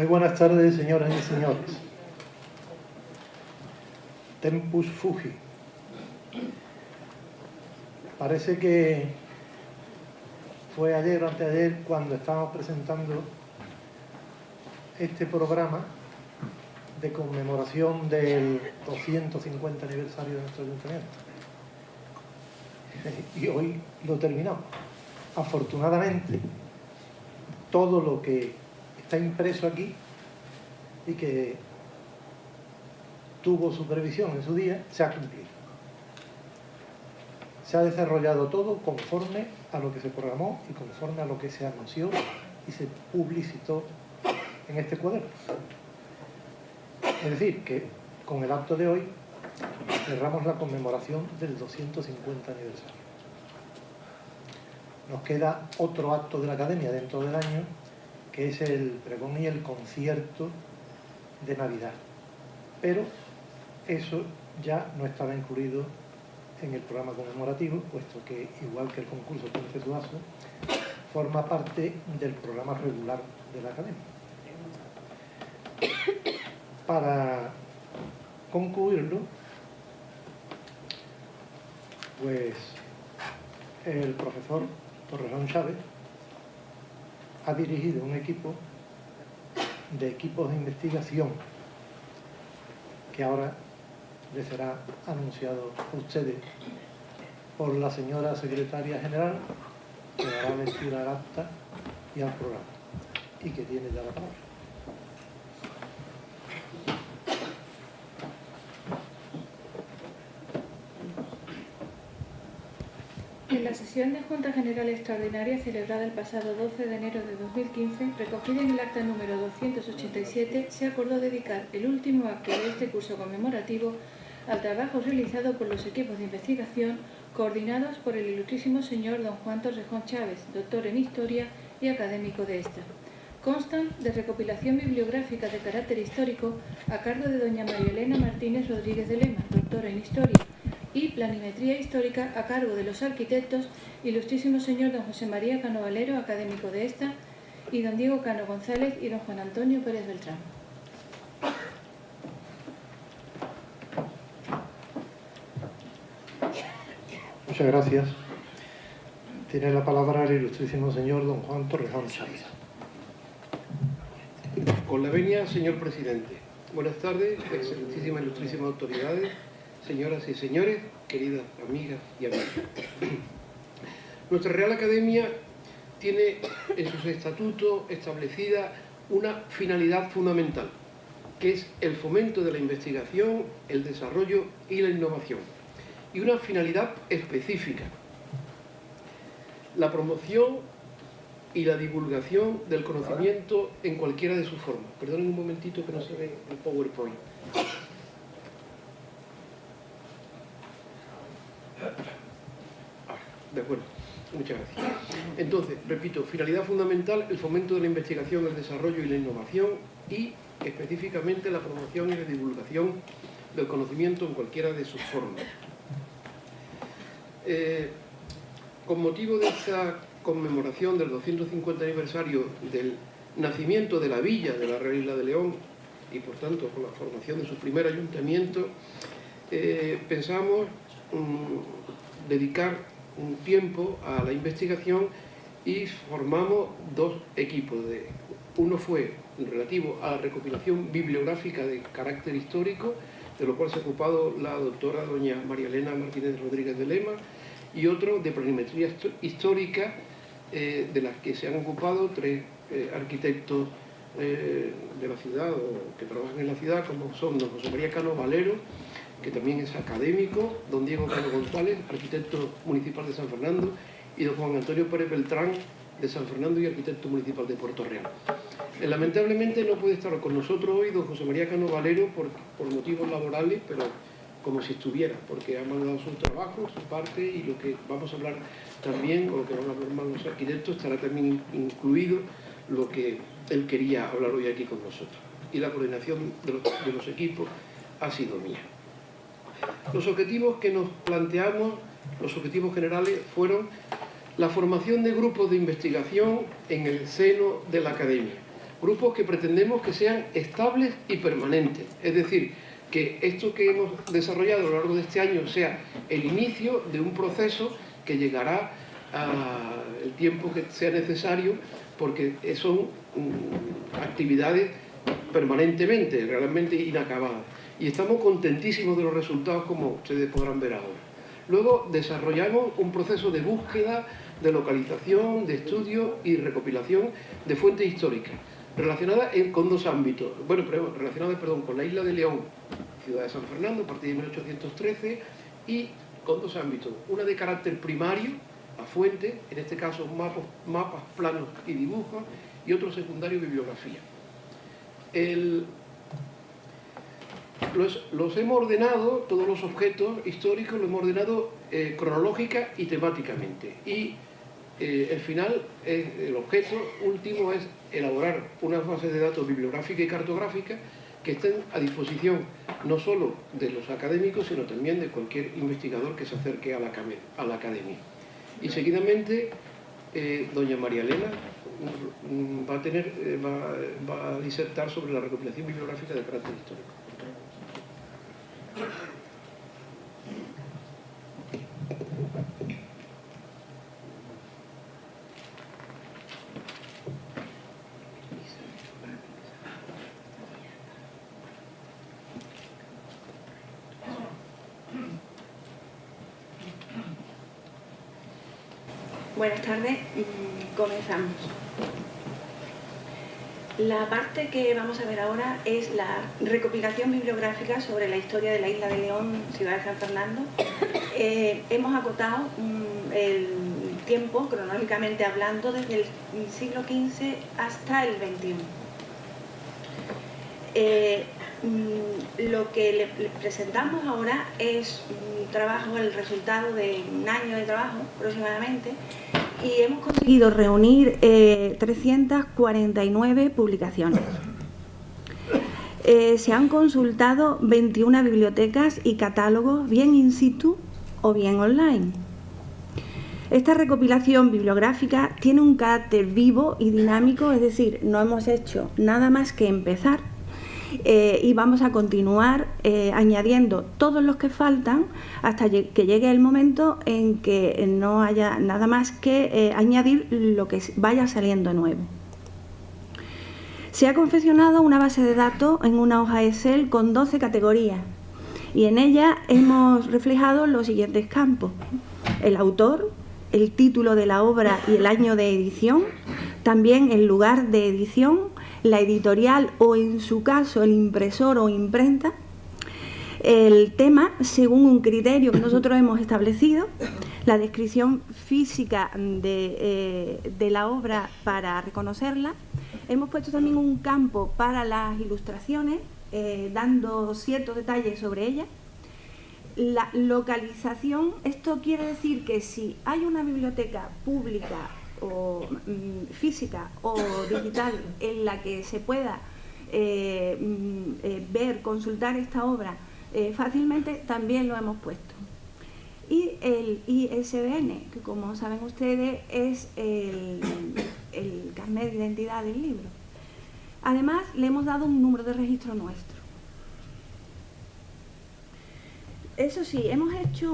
Muy buenas tardes, señoras y señores. Tempus Fugit. Parece que fue ayer o anteayer cuando estábamos presentando este programa de conmemoración del 250 aniversario de nuestro ayuntamiento. Y hoy lo terminamos. Afortunadamente, todo lo que está impreso aquí y que tuvo supervisión en su día se ha cumplido. Se ha desarrollado todo conforme a lo que se programó y conforme a lo que se anunció y se publicitó en este cuaderno. Es decir, que con el acto de hoy cerramos la conmemoración del 250 aniversario. Nos queda otro acto de la Academia dentro del año, que es el pregón y el concierto de Navidad. Pero eso ya no estaba incluido en el programa conmemorativo, puesto que, igual que el concurso Concesuazo, forma parte del programa regular de la Academia. Para concluirlo, pues el profesor Torrejón Chávez ha dirigido un equipo de equipos de investigación que ahora les será anunciado a ustedes por la señora secretaria general, que dará lectura al acta y al programa, y que tiene ya la palabra. En la sesión de Junta General Extraordinaria celebrada el pasado 12 de enero de 2015, recogida en el acta número 287, se acordó dedicar el último acto de este curso conmemorativo al trabajo realizado por los equipos de investigación coordinados por el ilustrísimo señor don Juan Torrejón Chávez, doctor en Historia y académico de esta. Constan de recopilación bibliográfica de carácter histórico a cargo de doña María Elena Martínez Rodríguez de Lema, doctora en Historia, y planimetría histórica a cargo de los arquitectos ilustrísimo señor don José María Cano Valero, académico de esta, y don Diego Cano González y don Juan Antonio Pérez Beltrán. Muchas gracias. Tiene la palabra el ilustrísimo señor don Juan Torrejón Chávez. Con la venia, señor presidente. Buenas tardes, excelentísimas, ilustrísimas autoridades, señoras y señores, queridas amigas y amigos. Nuestra Real Academia tiene en sus estatutos establecida una finalidad fundamental, que es el fomento de la investigación, el desarrollo y la innovación. Y una finalidad específica, la promoción y la divulgación del conocimiento en cualquiera de sus formas. Perdonen un momentito que no se ve el PowerPoint. De acuerdo, muchas gracias. Entonces, repito, finalidad fundamental, el fomento de la investigación, el desarrollo y la innovación y específicamente la promoción y la divulgación del conocimiento en cualquiera de sus formas. Con motivo de esta conmemoración del 250 aniversario del nacimiento de la villa de la Real Isla de León y por tanto con la formación de su primer ayuntamiento, pensamos dedicar un tiempo a la investigación y formamos dos equipos. Uno fue relativo a la recopilación bibliográfica de carácter histórico, de lo cual se ha ocupado la doctora doña María Elena Martínez Rodríguez de Lema, y otro de planimetría histórica, de las que se han ocupado tres arquitectos de la ciudad o que trabajan en la ciudad, como son don José María Cano Valero, que también es académico, don Diego Cano González, arquitecto municipal de San Fernando, y don Juan Antonio Pérez Beltrán, de San Fernando y arquitecto municipal de Puerto Real. Lamentablemente no puede estar con nosotros hoy don José María Cano Valero por motivos laborales, pero como si estuviera, porque ha mandado su trabajo, su parte, y lo que vamos a hablar también, o lo que van a hablar más los arquitectos, estará también incluido lo que él quería hablar hoy aquí con nosotros. Y la coordinación de los equipos ha sido mía. Los objetivos que nos planteamos, los objetivos generales, fueron la formación de grupos de investigación en el seno de la Academia, grupos que pretendemos que sean estables y permanentes. Es decir, que esto que hemos desarrollado a lo largo de este año sea el inicio de un proceso que llegará al tiempo que sea necesario, porque son actividades permanentemente, realmente inacabadas. Y estamos contentísimos de los resultados, como ustedes podrán ver ahora. Luego desarrollamos un proceso de búsqueda, de localización, de estudio y recopilación de fuentes históricas, relacionadas con dos ámbitos. Bueno, relacionadas, con la isla de León, ciudad de San Fernando, a partir de 1813, y con dos ámbitos. Una de carácter primario, a fuente, en este caso mapas, planos y dibujos, y otro secundario, bibliografía. Los hemos ordenado, todos los objetos históricos los hemos ordenado cronológica y temáticamente. Y el final, el objeto último es elaborar unas bases de datos bibliográficas y cartográficas que estén a disposición no solo de los académicos, sino también de cualquier investigador que se acerque a la academia. Y seguidamente, doña María Elena va a disertar sobre la recopilación bibliográfica de carácter histórico. Buenas tardes, comenzamos. La parte que vamos a ver ahora es la recopilación bibliográfica sobre la historia de la isla de León, ciudad de San Fernando. Hemos acotado el tiempo, cronológicamente hablando, desde el siglo XV hasta el XXI. Lo que le presentamos ahora es un trabajo, el resultado de un año de trabajo aproximadamente, y hemos conseguido reunir 349 publicaciones. Se han consultado 21 bibliotecas y catálogos, bien in situ o bien online. Esta recopilación bibliográfica tiene un carácter vivo y dinámico, es decir, no hemos hecho nada más que empezar. Y vamos a continuar añadiendo todos los que faltan hasta que llegue el momento en que no haya nada más que añadir lo que vaya saliendo nuevo. Se ha confeccionado una base de datos en una hoja Excel con 12 categorías y en ella hemos reflejado los siguientes campos: el autor, el título de la obra y el año de edición, también el lugar de edición, la editorial o, en su caso, el impresor o imprenta, el tema según un criterio que nosotros hemos establecido, la descripción física de la obra para reconocerla. Hemos puesto también un campo para las ilustraciones, dando ciertos detalles sobre ellas. La localización, esto quiere decir que si hay una biblioteca pública o física o digital en la que se pueda ver, consultar esta obra fácilmente, también lo hemos puesto. Y el ISBN, que como saben ustedes es el carnet de identidad del libro. Además, le hemos dado un número de registro nuestro. Eso sí, hemos hecho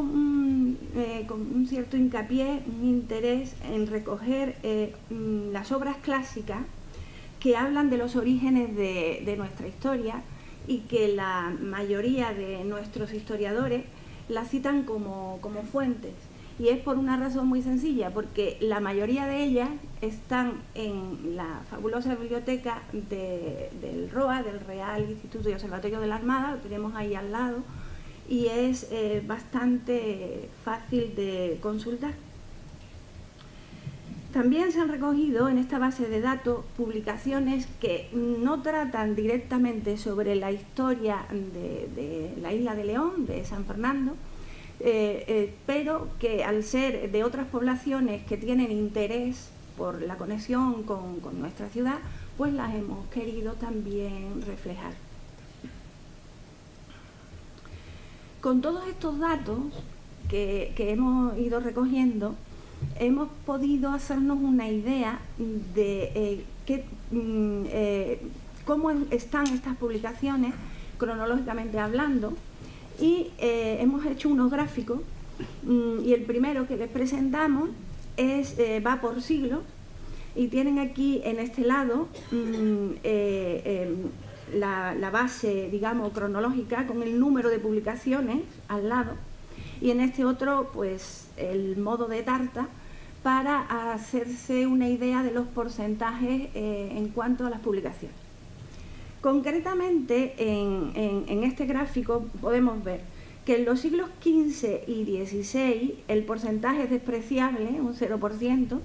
con un cierto hincapié, un interés en recoger las obras clásicas que hablan de los orígenes de nuestra historia y que la mayoría de nuestros historiadores las citan como fuentes. Y es por una razón muy sencilla, porque la mayoría de ellas están en la fabulosa biblioteca del ROA, del Real Instituto y Observatorio de la Armada, lo tenemos ahí al lado, y es bastante fácil de consultar. También se han recogido en esta base de datos publicaciones que no tratan directamente sobre la historia de la isla de León, de San Fernando, pero que al ser de otras poblaciones que tienen interés por la conexión con nuestra ciudad, pues las hemos querido también reflejar. Con todos estos datos que hemos ido recogiendo, hemos podido hacernos una idea de cómo están estas publicaciones cronológicamente hablando, y hemos hecho unos gráficos, y el primero que les presentamos va por siglos, y tienen aquí en este lado la base, digamos, cronológica con el número de publicaciones al lado, y en este otro pues el modo de tarta para hacerse una idea de los porcentajes en cuanto a las publicaciones. Concretamente en este gráfico podemos ver que en los siglos XV y XVI el porcentaje es despreciable, un 0%.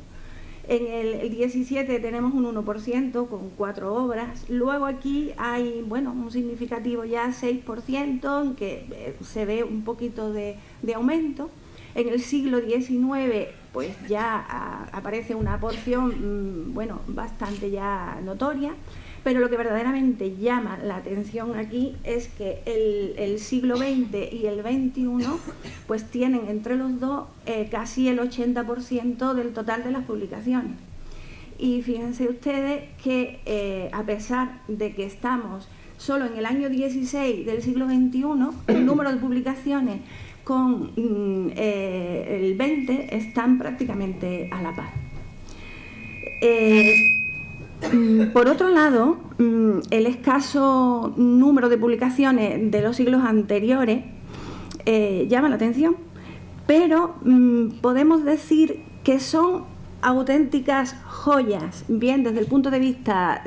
En el 17 tenemos un 1% con 4 obras. Luego aquí hay, bueno, un significativo ya 6%, en que se ve un poquito de aumento. En el siglo XIX pues ya aparece una porción, bueno, bastante ya notoria. Pero lo que verdaderamente llama la atención aquí es que el siglo XX y el XXI pues tienen entre los dos casi el 80% del total de las publicaciones. Y fíjense ustedes que a pesar de que estamos solo en el año 16 del siglo XXI, el número de publicaciones con el 20 están prácticamente a la par. Por otro lado, el escaso número de publicaciones de los siglos anteriores llama la atención, pero podemos decir que son auténticas joyas, bien desde el punto de vista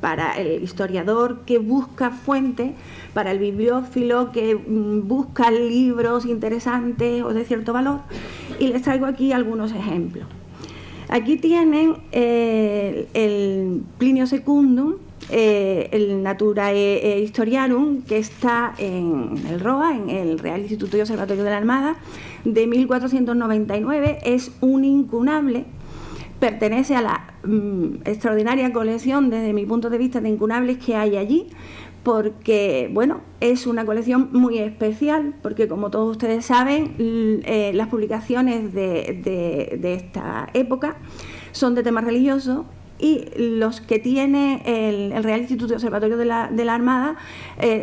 para el historiador que busca fuentes, para el bibliófilo que busca libros interesantes o de cierto valor, y les traigo aquí algunos ejemplos. Aquí tienen el Plinio Secundum, el Naturae Historiarum, que está en el ROA, en el Real Instituto y Observatorio de la Armada, de 1499. Es un incunable, pertenece a la extraordinaria colección, desde mi punto de vista, de incunables que hay allí, porque, bueno, es una colección muy especial, porque como todos ustedes saben, las publicaciones de esta época son de temas religiosos, y los que tiene el Real Instituto y Observatorio de la Armada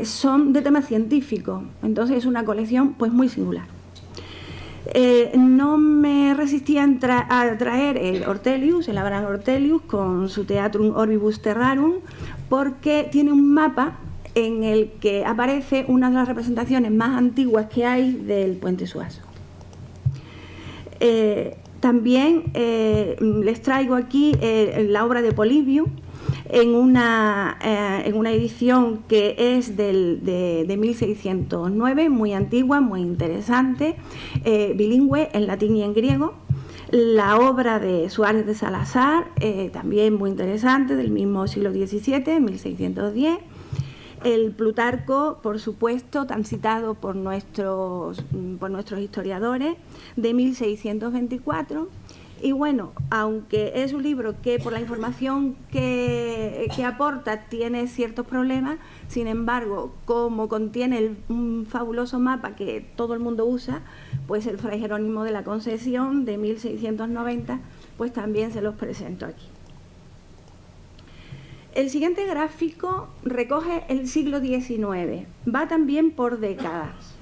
son de temas científicos. Entonces es una colección pues muy singular. No me resistí a traer el Ortelius, el Abraham Ortelius, con su Theatrum Orbibus Terrarum, porque tiene un mapa en el que aparece una de las representaciones más antiguas que hay del Puente Suazo. También les traigo aquí la obra de Polybius en una edición que es de 1609, muy antigua, muy interesante, bilingüe en latín y en griego. La obra de Suárez de Salazar, también muy interesante, del mismo siglo XVII, 1610. El Plutarco, por supuesto, tan citado por nuestros historiadores, de 1624. Y bueno, aunque es un libro que por la información que aporta tiene ciertos problemas, sin embargo, como contiene un fabuloso mapa que todo el mundo usa, pues el Fray Jerónimo de la Concesión, de 1690, pues también se los presento aquí. El siguiente gráfico recoge el siglo XIX, va también por décadas.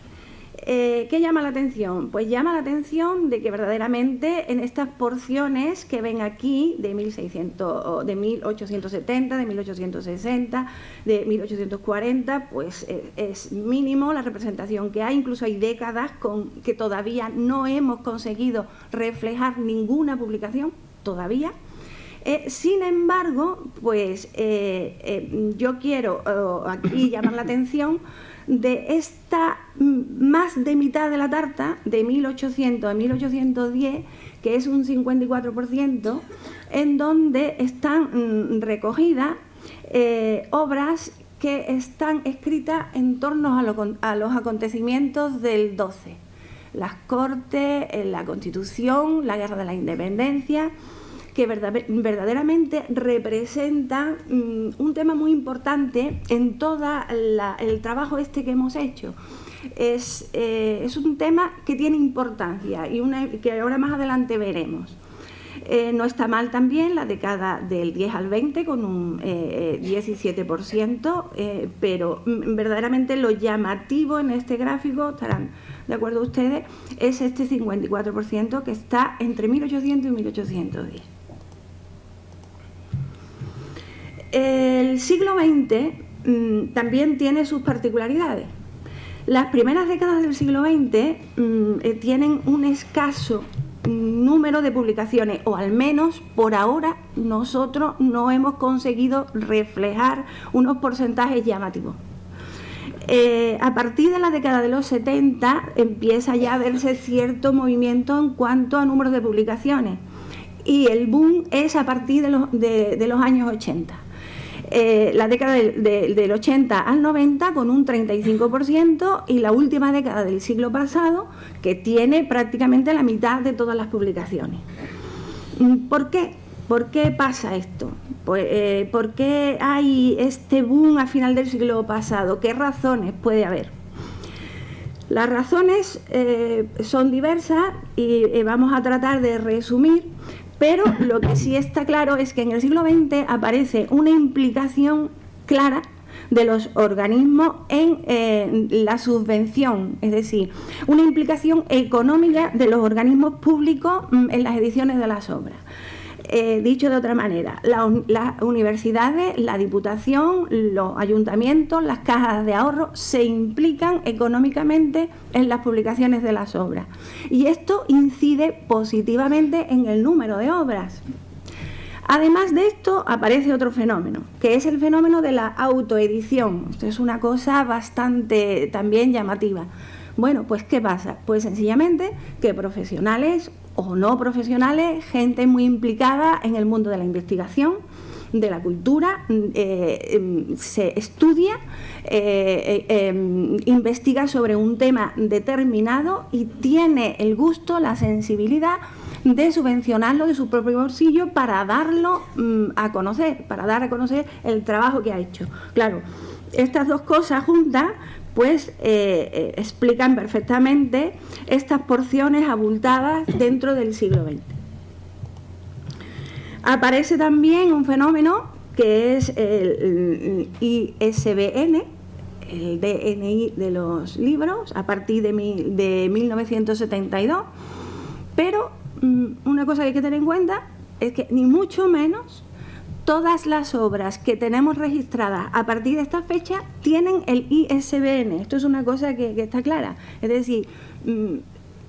¿Qué llama la atención? Pues llama la atención de que verdaderamente en estas porciones que ven aquí, de 1870, de 1860, de 1840, pues es mínimo la representación que hay. Incluso hay décadas con que todavía no hemos conseguido reflejar ninguna publicación, todavía. Sin embargo, pues yo quiero aquí llamar la atención de esta más de mitad de la tarta, de 1800 a 1810, que es un 54%, en donde están recogidas obras que están escritas en torno a los acontecimientos del 12. Las Cortes, la Constitución, la Guerra de la Independencia, que verdaderamente representan un tema muy importante en todo el trabajo que hemos hecho. Es un tema que tiene importancia y que ahora más adelante veremos. No está mal también la década del 10 al 20 con un 17%, pero verdaderamente lo llamativo en este gráfico, estarán de acuerdo ustedes, es este 54% que está entre 1800 y 1810. El siglo XX también tiene sus particularidades. Las primeras décadas del siglo XX tienen un escaso número de publicaciones, o al menos por ahora nosotros no hemos conseguido reflejar unos porcentajes llamativos. A partir de la década de los 70 empieza ya a verse cierto movimiento en cuanto a números de publicaciones, y el boom es a partir de los años 80. La década del 80 al 90 con un 35%, y la última década del siglo pasado que tiene prácticamente la mitad de todas las publicaciones. ¿Por qué? ¿Por qué pasa esto? Pues, ¿por qué hay este boom a final del siglo pasado? ¿Qué razones puede haber? Las razones son diversas y vamos a tratar de resumir. Pero lo que sí está claro es que en el siglo XX aparece una implicación clara de los organismos en la subvención, es decir, una implicación económica de los organismos públicos en las ediciones de las obras. Dicho de otra manera, las universidades, la Diputación, los ayuntamientos, las cajas de ahorro se implican económicamente en las publicaciones de las obras, y esto incide positivamente en el número de obras. Además de esto, aparece otro fenómeno, que es el fenómeno de la autoedición. Esto es una cosa bastante también llamativa. Bueno, pues ¿qué pasa? Pues sencillamente que profesionales o no profesionales, gente muy implicada en el mundo de la investigación, de la cultura, se estudia, investiga sobre un tema determinado y tiene el gusto, la sensibilidad de subvencionarlo de su propio bolsillo para darlo a conocer, para dar a conocer el trabajo que ha hecho. Claro, estas dos cosas juntas pues explican perfectamente estas porciones abultadas dentro del siglo XX. Aparece también un fenómeno que es el ISBN, el DNI de los libros, a partir de 1972, pero una cosa que hay que tener en cuenta es que ni mucho menos todas las obras que tenemos registradas a partir de esta fecha tienen el ISBN. Esto es una cosa que está clara. Es decir,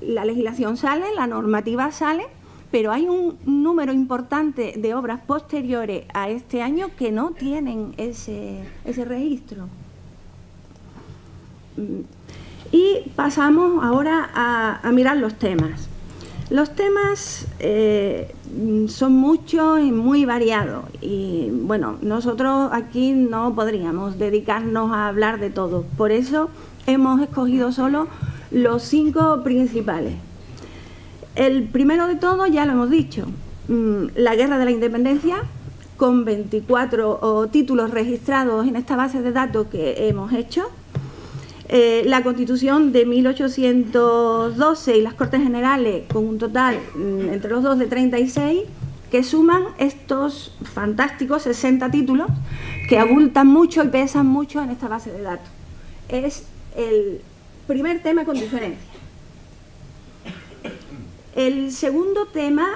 la legislación sale, la normativa sale, pero hay un número importante de obras posteriores a este año que no tienen ese registro. Y pasamos ahora a mirar los temas. Los temas son muchos y muy variados, y bueno, nosotros aquí no podríamos dedicarnos a hablar de todo, por eso hemos escogido solo los 5 principales. El primero de todos ya lo hemos dicho, la Guerra de la Independencia, con 24 títulos registrados en esta base de datos que hemos hecho. La Constitución de 1812 y las Cortes Generales, con un total entre los dos de 36, que suman estos fantásticos 60 títulos que abultan mucho y pesan mucho en esta base de datos. Es el primer tema con diferencia. El segundo tema,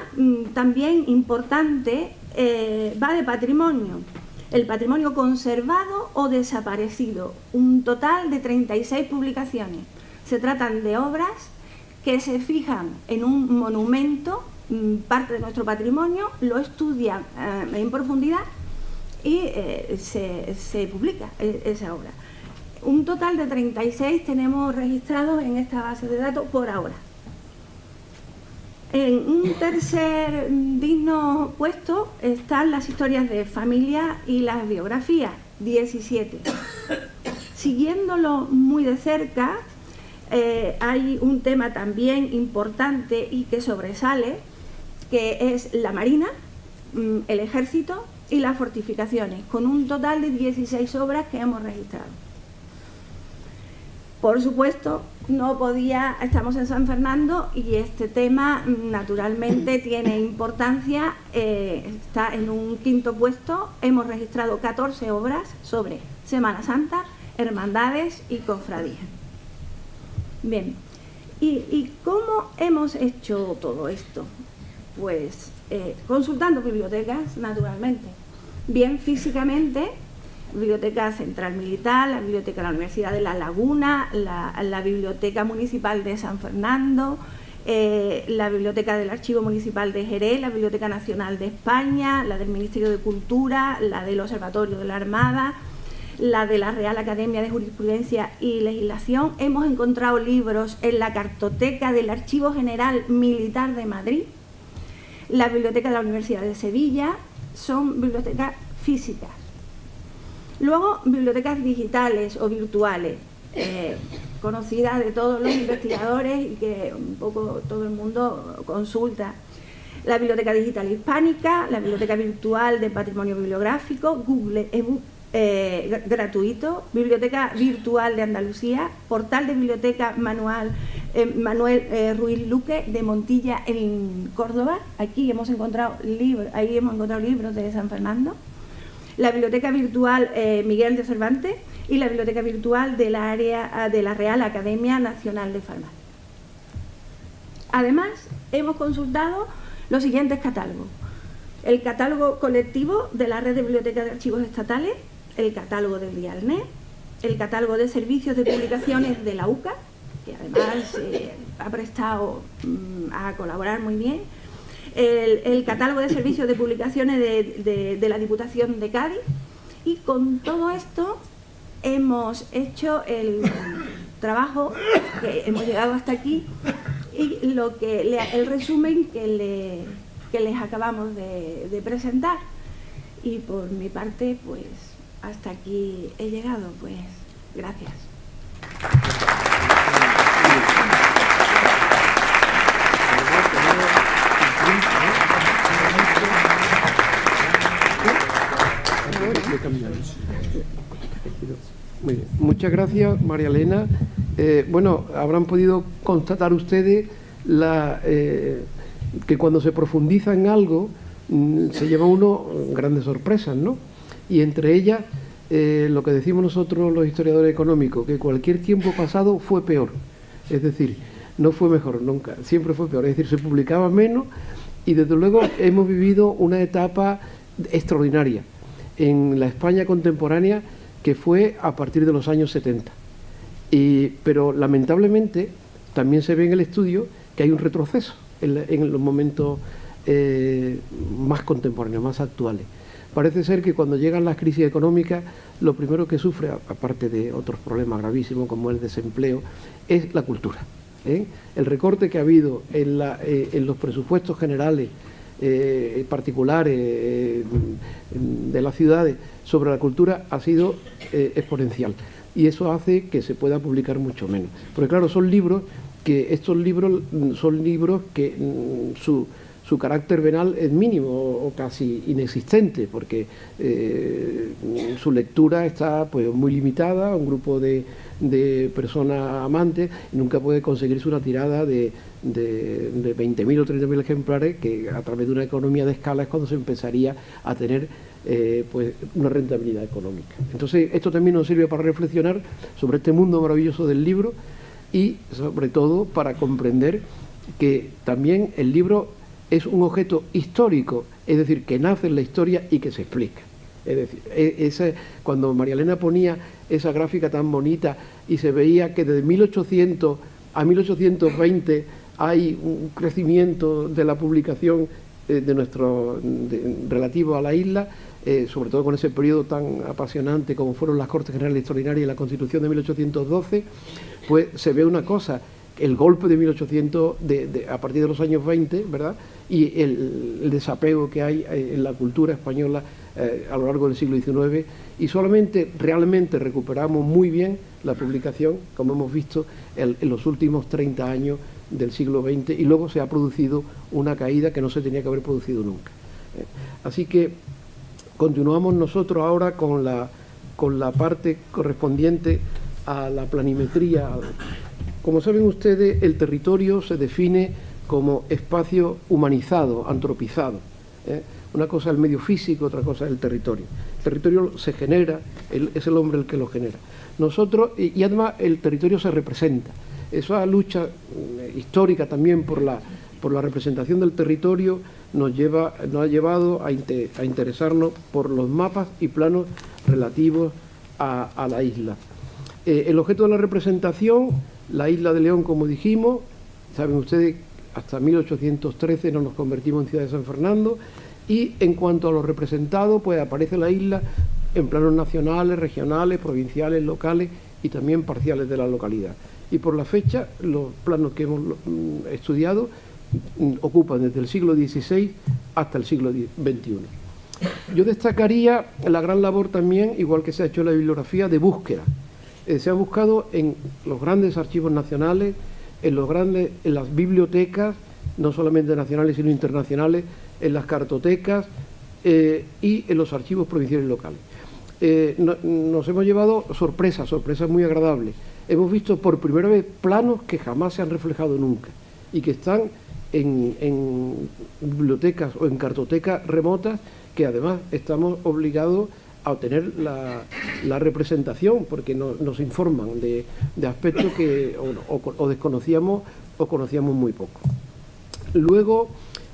también importante, va de patrimonio. El patrimonio conservado o desaparecido, un total de 36 publicaciones. Se tratan de obras que se fijan en un monumento, parte de nuestro patrimonio, lo estudian en profundidad y se publica esa obra. Un total de 36 tenemos registrados en esta base de datos por ahora. En un tercer digno puesto están las historias de familia y las biografías, 17. Siguiéndolo muy de cerca, hay un tema también importante y que sobresale, que es la Marina, el ejército y las fortificaciones, con un total de 16 obras que hemos registrado. Por supuesto, estamos en San Fernando y este tema naturalmente tiene importancia, está en un 5º puesto. Hemos registrado 14 obras sobre Semana Santa, hermandades y cofradías. Bien, ¿y cómo hemos hecho todo esto? Pues consultando bibliotecas, naturalmente. Bien físicamente, Biblioteca Central Militar, la Biblioteca de la Universidad de La Laguna, la Biblioteca Municipal de San Fernando, la Biblioteca del Archivo Municipal de Jerez, la Biblioteca Nacional de España, la del Ministerio de Cultura, la del Observatorio de la Armada, la de la Real Academia de Jurisprudencia y Legislación. Hemos encontrado libros en la Cartoteca del Archivo General Militar de Madrid, la Biblioteca de la Universidad de Sevilla. Son bibliotecas físicas. Luego, bibliotecas digitales o virtuales, conocidas de todos los investigadores y que un poco todo el mundo consulta. La Biblioteca Digital Hispánica, la Biblioteca Virtual de Patrimonio Bibliográfico, Google eBook gratuito, Biblioteca Virtual de Andalucía, Portal de Biblioteca Manuel Ruiz Luque de Montilla en Córdoba. Aquí hemos encontrado libros de San Fernando. La Biblioteca Virtual Miguel de Cervantes y la Biblioteca Virtual de la Real Academia Nacional de Farmacia. Además, hemos consultado los siguientes catálogos: el catálogo colectivo de la Red de Bibliotecas de Archivos Estatales, el catálogo del Dialnet, el catálogo de servicios de publicaciones de la UCA, que además ha prestado a colaborar muy bien, el catálogo de servicios de publicaciones de la Diputación de Cádiz. Y con todo esto hemos hecho el trabajo que hemos llegado hasta aquí y el resumen que les acabamos de presentar. Y por mi parte, pues hasta aquí he llegado. Pues gracias. Muy bien. Muchas gracias, María Elena. Bueno, habrán podido constatar ustedes que cuando se profundiza en algo se lleva uno grandes sorpresas, ¿no? Y entre ellas lo que decimos nosotros los historiadores económicos, que cualquier tiempo pasado fue peor. Es decir, no fue mejor nunca, siempre fue peor. Es decir, se publicaba menos y desde luego hemos vivido una etapa extraordinaria en la España contemporánea, que fue a partir de los años 70. Pero lamentablemente también se ve en el estudio que hay un retroceso en los momentos más contemporáneos, más actuales. Parece ser que cuando llegan las crisis económicas, lo primero que sufre, aparte de otros problemas gravísimos como el desempleo, es la cultura. El recorte que ha habido en los presupuestos generales particulares de las ciudades sobre la cultura ha sido exponencial, y eso hace que se pueda publicar mucho menos, porque claro, estos libros son libros que su carácter venal es mínimo o casi inexistente, porque su lectura está pues muy limitada a un grupo de personas amantes, y nunca puede conseguirse una tirada de 20.000 o 30.000 ejemplares, que a través de una economía de escala es cuando se empezaría a tener pues una rentabilidad económica. Entonces esto también nos sirve para reflexionar sobre este mundo maravilloso del libro, y sobre todo para comprender que también el libro es un objeto histórico, es decir, que nace en la historia y que se explica. Es decir, cuando María Elena ponía esa gráfica tan bonita y se veía que desde 1800 a 1820 hay un crecimiento de la publicación relativo a la isla, sobre todo con ese periodo tan apasionante como fueron las Cortes Generales Extraordinarias y la Constitución de 1812, pues se ve una cosa: el golpe de 1800 a partir de los años 20, ¿verdad? Y el desapego que hay en la cultura española a lo largo del siglo XIX, y solamente realmente recuperamos muy bien la publicación, como hemos visto, en los últimos 30 años del siglo XX, y luego se ha producido una caída que no se tenía que haber producido nunca. Así que continuamos nosotros ahora con la parte correspondiente a la planimetría. Como saben ustedes, el territorio se define como espacio humanizado, antropizado. Una cosa es el medio físico, otra cosa es el territorio. El territorio se genera, es el hombre el que lo genera. Nosotros, y además el territorio se representa. Esa lucha histórica también por la representación del territorio nos ha llevado a interesarnos por los mapas y planos relativos a la isla. El objeto de la representación, la isla de León, como dijimos, saben ustedes, hasta 1813 nos convertimos en ciudad de San Fernando, y en cuanto a lo representado, pues aparece la isla en planos nacionales, regionales, provinciales, locales y también parciales de la localidad. Y por la fecha, los planos que hemos estudiado ocupan desde el siglo XVI hasta el siglo XXI. Yo destacaría la gran labor también, igual que se ha hecho en la bibliografía, de búsqueda. Se ha buscado en los grandes archivos nacionales, en las bibliotecas, no solamente nacionales sino internacionales, en las cartotecas y en los archivos provinciales y locales. Nos hemos llevado sorpresas muy agradables. Hemos visto por primera vez planos que jamás se han reflejado nunca y que están en bibliotecas o en cartotecas remotas, que además estamos obligados a obtener la representación, porque nos informan de aspectos que o desconocíamos o conocíamos muy poco. Luego,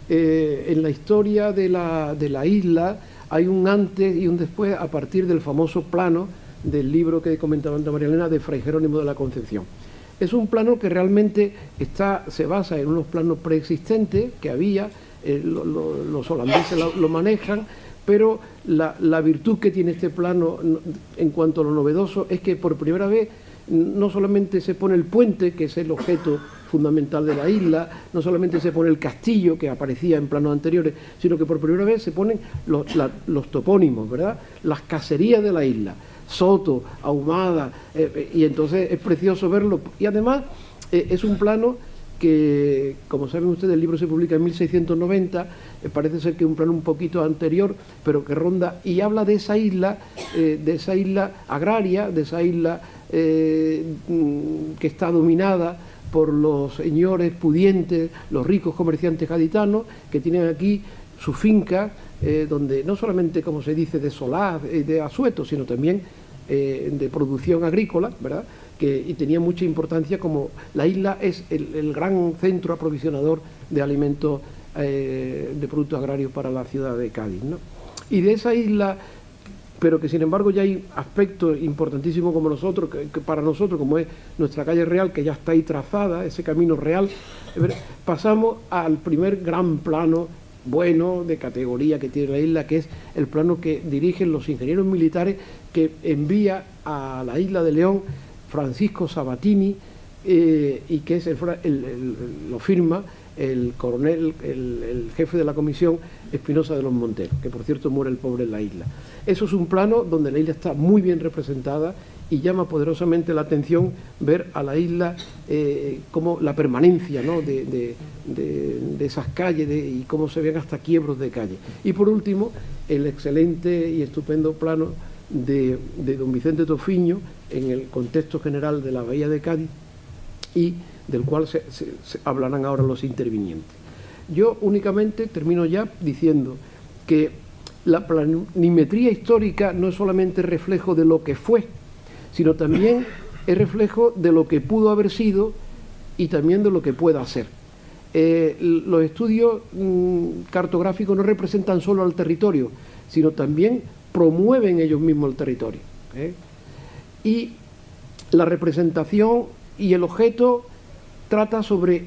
en la historia de la isla hay un antes y un después a partir del famoso plano del libro que comentaba María Elena de Fray Jerónimo de la Concepción. Es un plano que realmente se basa en unos planos preexistentes que había, los holandeses lo manejan, pero la virtud que tiene este plano en cuanto a lo novedoso es que por primera vez no solamente se pone el puente, que es el objeto fundamental de la isla, no solamente se pone el castillo, que aparecía en planos anteriores, sino que por primera vez se ponen los topónimos, ¿verdad? Las caserías de la isla, Soto, Ahumada, y entonces es precioso verlo. Y además es un plano que, como saben ustedes, el libro se publica en 1690, parece ser que es un plano un poquito anterior, pero que ronda y habla de esa isla agraria, de esa isla que está dominada por los señores pudientes, los ricos comerciantes gaditanos, que tienen aquí su finca, donde no solamente, como se dice, de solar, de asueto, sino también de producción agrícola, ¿verdad? Y tenía mucha importancia, como la isla es el gran centro aprovisionador de alimentos, de productos agrarios para la ciudad de Cádiz, ¿no? Y de esa isla, pero que sin embargo ya hay aspectos importantísimos como nosotros, que para nosotros, como es nuestra calle real, que ya está ahí trazada, ese camino real, pasamos al primer gran plano bueno, de categoría que tiene la isla, que es el plano que dirigen los ingenieros militares que envía a la isla de León Francisco Sabatini, y que es lo firma el coronel, el jefe de la comisión, Espinosa de los Monteros, que por cierto muere el pobre en la isla. Eso es un plano donde la isla está muy bien representada y llama poderosamente la atención ver a la isla como la permanencia, ¿no?, de esas calles y cómo se ven hasta quiebros de calle. Y por último, el excelente y estupendo plano de don Vicente Tofiño en el contexto general de la bahía de Cádiz, y del cual se hablarán ahora los intervinientes. Yo únicamente termino ya diciendo que la planimetría histórica no es solamente reflejo de lo que fue, sino también es reflejo de lo que pudo haber sido y también de lo que pueda ser. Los estudios cartográficos no representan solo al territorio, sino también promueven ellos mismos el territorio. Y la representación y el objeto trata sobre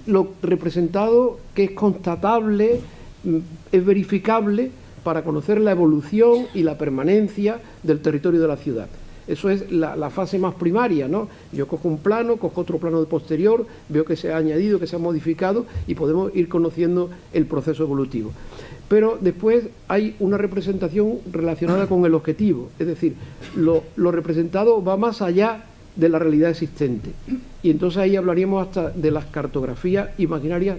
lo representado, que es constatable, es verificable, para conocer la evolución y la permanencia del territorio de la ciudad. Eso es la fase más primaria, ¿no? Yo cojo un plano, cojo otro plano de posterior, veo que se ha añadido, que se ha modificado, y podemos ir conociendo el proceso evolutivo. Pero después hay una representación relacionada con el objetivo, es decir, lo representado va más allá de la realidad existente. Y entonces ahí hablaríamos hasta de las cartografías imaginarias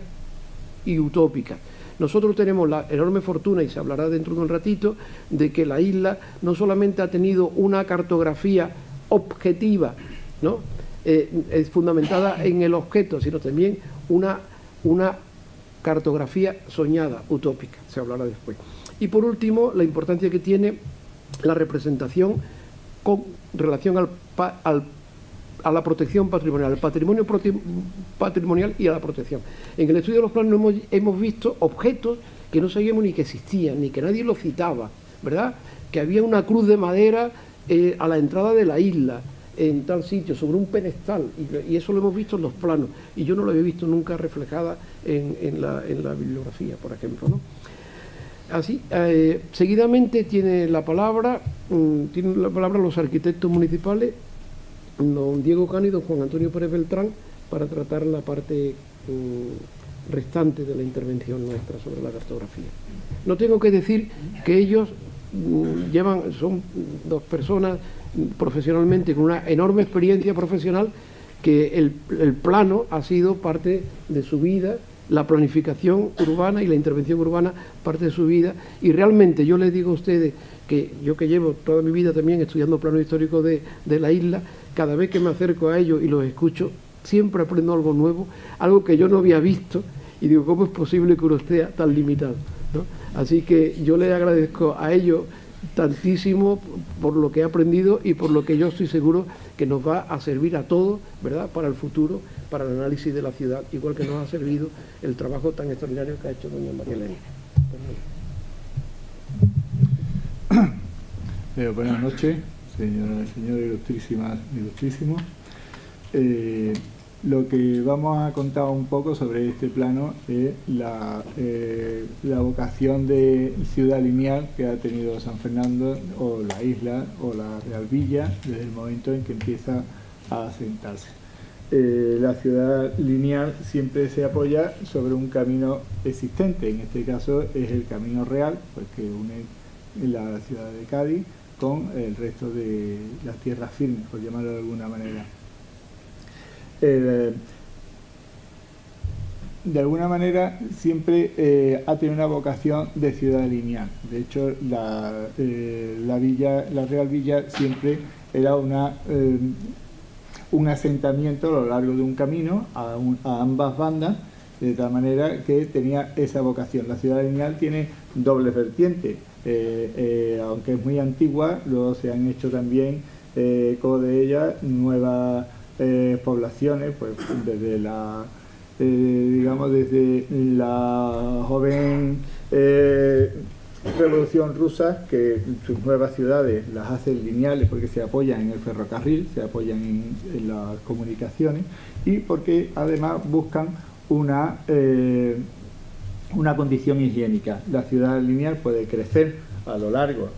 y utópicas. Nosotros tenemos la enorme fortuna, y se hablará dentro de un ratito, de que la isla no solamente ha tenido una cartografía objetiva, ¿no? Es fundamentada en el objeto, sino también una cartografía soñada, utópica, se hablará después. Y por último, la importancia que tiene la representación con relación a la protección patrimonial, al patrimonio patrimonial y a la protección. En el estudio de los planos hemos visto objetos que no sabíamos ni que existían, ni que nadie los citaba, ¿verdad? Que había una cruz de madera a la entrada de la isla, en tal sitio, sobre un pedestal, y eso lo hemos visto en los planos, y yo no lo había visto nunca reflejada en la bibliografía, por ejemplo, ¿no? Así, seguidamente tienen la palabra los arquitectos municipales, don Diego Cano y don Juan Antonio Pérez Beltrán, para tratar la parte restante de la intervención nuestra sobre la cartografía. No tengo que decir que ellos son dos personas profesionalmente con una enorme experiencia profesional, que el plano ha sido parte de su vida, la planificación urbana y la intervención urbana parte de su vida, y realmente yo les digo a ustedes que yo, que llevo toda mi vida también estudiando plano histórico de la isla, cada vez que me acerco a ellos y los escucho, siempre aprendo algo nuevo, algo que yo no había visto, y digo, ¿cómo es posible que uno esté tan limitado, ¿no? Así que yo les agradezco a ellos tantísimo por lo que he aprendido y por lo que yo estoy seguro que nos va a servir a todos, ¿verdad?, para el futuro, para el análisis de la ciudad, igual que nos ha servido el trabajo tan extraordinario que ha hecho doña María Elena. Buenas noches, señoras y señores, ilustrísimos. Lo que vamos a contar un poco sobre este plano es la vocación de ciudad lineal que ha tenido San Fernando, o la isla, o la Real Villa, desde el momento en que empieza a asentarse. La ciudad lineal siempre se apoya sobre un camino existente, en este caso es el camino real, pues, que une la ciudad de Cádiz con el resto de las tierras firmes, por llamarlo de alguna manera. De alguna manera siempre ha tenido una vocación de ciudad lineal. De hecho, la Real Villa siempre era un asentamiento a lo largo de un camino a ambas bandas, de tal manera que tenía esa vocación. La ciudad lineal tiene doble vertiente, aunque es muy antigua, luego se han hecho también eco de ella nuevas poblaciones, pues desde la joven Revolución Rusa, que sus nuevas ciudades las hacen lineales porque se apoyan en el ferrocarril, se apoyan en las comunicaciones, y porque además buscan una condición higiénica. La ciudad lineal puede crecer a lo largo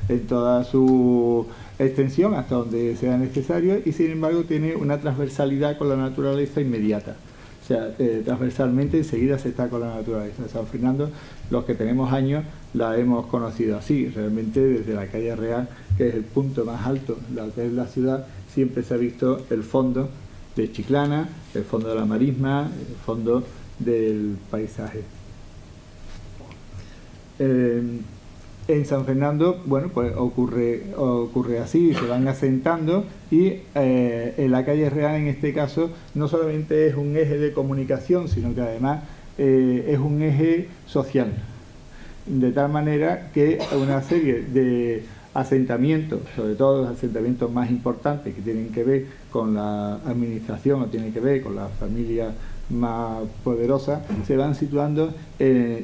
en toda su extensión hasta donde sea necesario, y sin embargo tiene una transversalidad con la naturaleza inmediata. O sea, transversalmente enseguida se está con la naturaleza. San Fernando, los que tenemos años, la hemos conocido así. Realmente desde la calle Real, que es el punto más alto de la ciudad, siempre se ha visto el fondo de Chiclana, el fondo de la marisma, el fondo del paisaje. En San Fernando, bueno, pues ocurre así, se van asentando, y en la calle Real, en este caso, no solamente es un eje de comunicación, sino que además es un eje social, de tal manera que una serie de asentamientos, sobre todo los asentamientos más importantes que tienen que ver con la administración o tienen que ver con las familias más poderosas, se van situando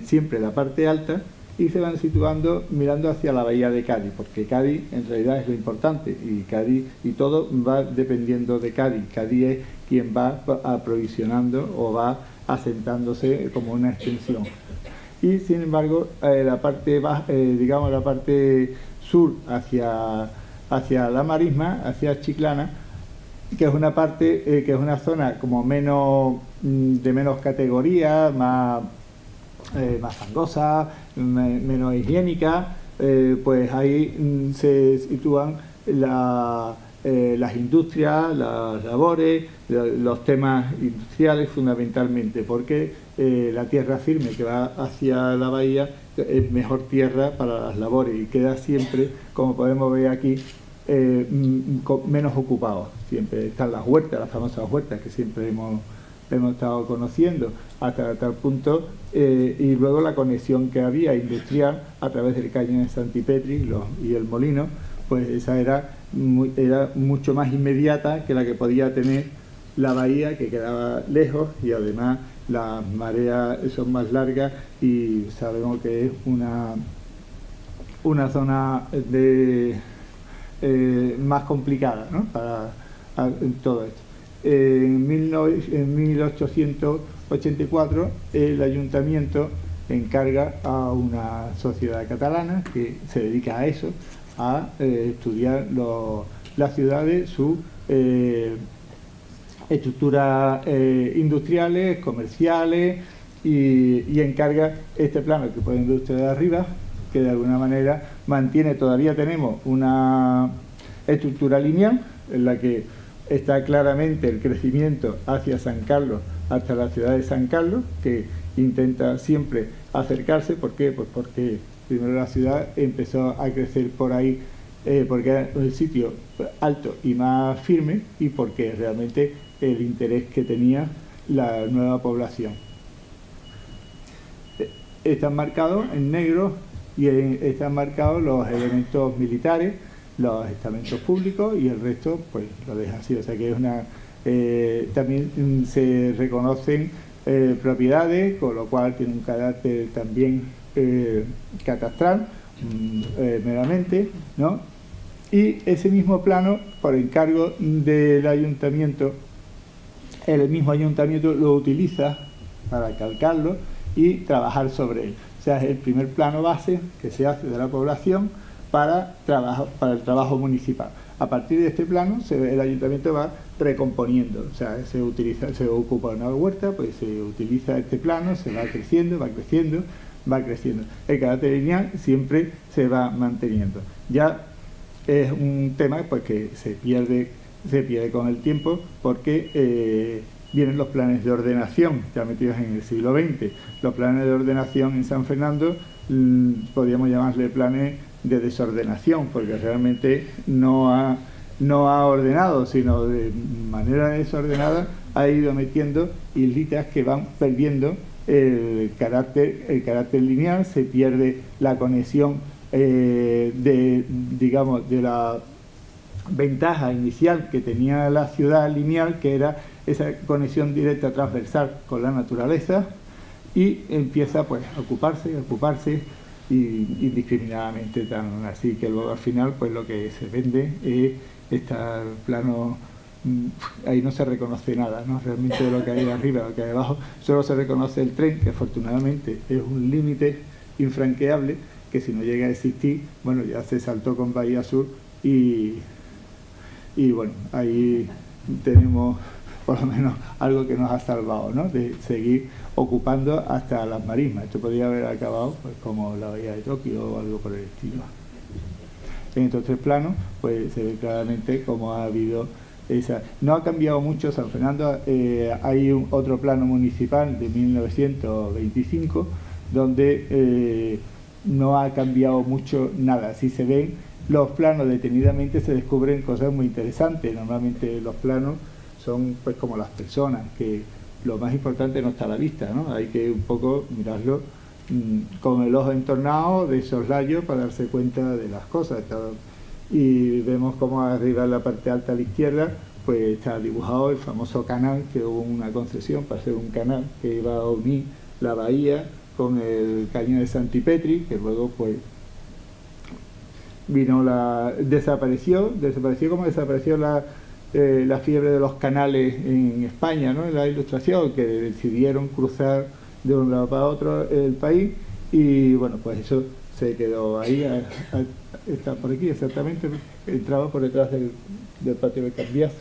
siempre en la parte alta, y se van situando mirando hacia la bahía de Cádiz, porque Cádiz en realidad es lo importante, y Cádiz, y todo va dependiendo de Cádiz. Cádiz es quien va aprovisionando o va asentándose como una extensión. Y sin embargo, la parte la parte sur hacia la marisma, hacia Chiclana, que es una parte, que es una zona como de menos categoría, más fangosa, menos higiénica, pues ahí se sitúan las industrias, las labores, los temas industriales fundamentalmente, porque la tierra firme que va hacia la bahía es mejor tierra para las labores y queda siempre, como podemos ver aquí, menos ocupados. Siempre están las huertas, las famosas huertas que siempre hemos estado conociendo, hasta tal punto, y luego la conexión que había industrial a través del cañón de Santipetri y el molino, pues esa era mucho más inmediata que la que podía tener la bahía, que quedaba lejos, y además las mareas son más largas y sabemos que es una zona más complicada, ¿no?, para todo esto. En 1884 el ayuntamiento encarga a una sociedad catalana que se dedica a eso, a estudiar las ciudades, sus estructuras industriales, comerciales, y encarga este plano que pueden ver ustedes arriba, que de alguna manera mantiene, todavía tenemos una estructura lineal en la que está claramente el crecimiento hacia San Carlos, hasta la ciudad de San Carlos, que intenta siempre acercarse. ¿Por qué? Pues porque primero la ciudad empezó a crecer por ahí, porque era un sitio alto y más firme, y porque realmente el interés que tenía la nueva población. Están marcados en negro y están marcados los elementos militares, los estamentos públicos, y el resto pues lo deja así. O sea que es una también se reconocen propiedades, con lo cual tiene un carácter también catastral, meramente, ¿no? Y ese mismo plano, por encargo del ayuntamiento, el mismo ayuntamiento lo utiliza para calcarlo y trabajar sobre él. O sea, es el primer plano base que se hace de la población para el trabajo municipal. A partir de este plano, el ayuntamiento va recomponiendo. O sea, se ocupa una huerta, pues se utiliza este plano, se va creciendo, va creciendo, va creciendo. El carácter lineal siempre se va manteniendo. Ya es un tema pues que se pierde con el tiempo, porque vienen los planes de ordenación, ya metidos en el siglo XX. Los planes de ordenación en San Fernando, podríamos llamarle planes de desordenación, porque realmente no ha ordenado, sino de manera desordenada ha ido metiendo islitas que van perdiendo el carácter lineal, se pierde la conexión de la ventaja inicial que tenía la ciudad lineal, que era esa conexión directa transversal con la naturaleza, y empieza pues a ocuparse indiscriminadamente, tan así que luego al final pues lo que se vende es este plano. Ahí no se reconoce nada, ¿no? Realmente de lo que hay arriba, lo que hay abajo, solo se reconoce el tren, que afortunadamente es un límite infranqueable, que si no llega a existir, bueno, ya se saltó con Bahía Sur, y bueno, ahí tenemos por lo menos algo que nos ha salvado, ¿no?, de seguir ocupando hasta las marismas. Esto podría haber acabado pues como la bahía de Tokio o algo por el estilo. En estos tres planos pues se ve claramente cómo ha habido esa... No ha cambiado mucho San Fernando. Hay otro plano municipal de 1925 donde no ha cambiado mucho nada. Si se ven los planos detenidamente se descubren cosas muy interesantes. Normalmente los planos son pues como las personas, que lo más importante no está a la vista, ¿no? Hay que un poco mirarlo con el ojo entornado, de soslayo, para darse cuenta de las cosas. Y vemos como arriba en la parte alta a la izquierda pues está dibujado el famoso canal, que hubo una concesión para hacer un canal que iba a unir la bahía con el cañón de Santipetri, que luego pues desapareció como desapareció la fiebre de los canales en España, ¿no?, en la Ilustración, que decidieron cruzar de un lado para otro el país, y bueno, pues eso se quedó ahí, está por aquí exactamente, entraba por detrás del patio de Cambiazo.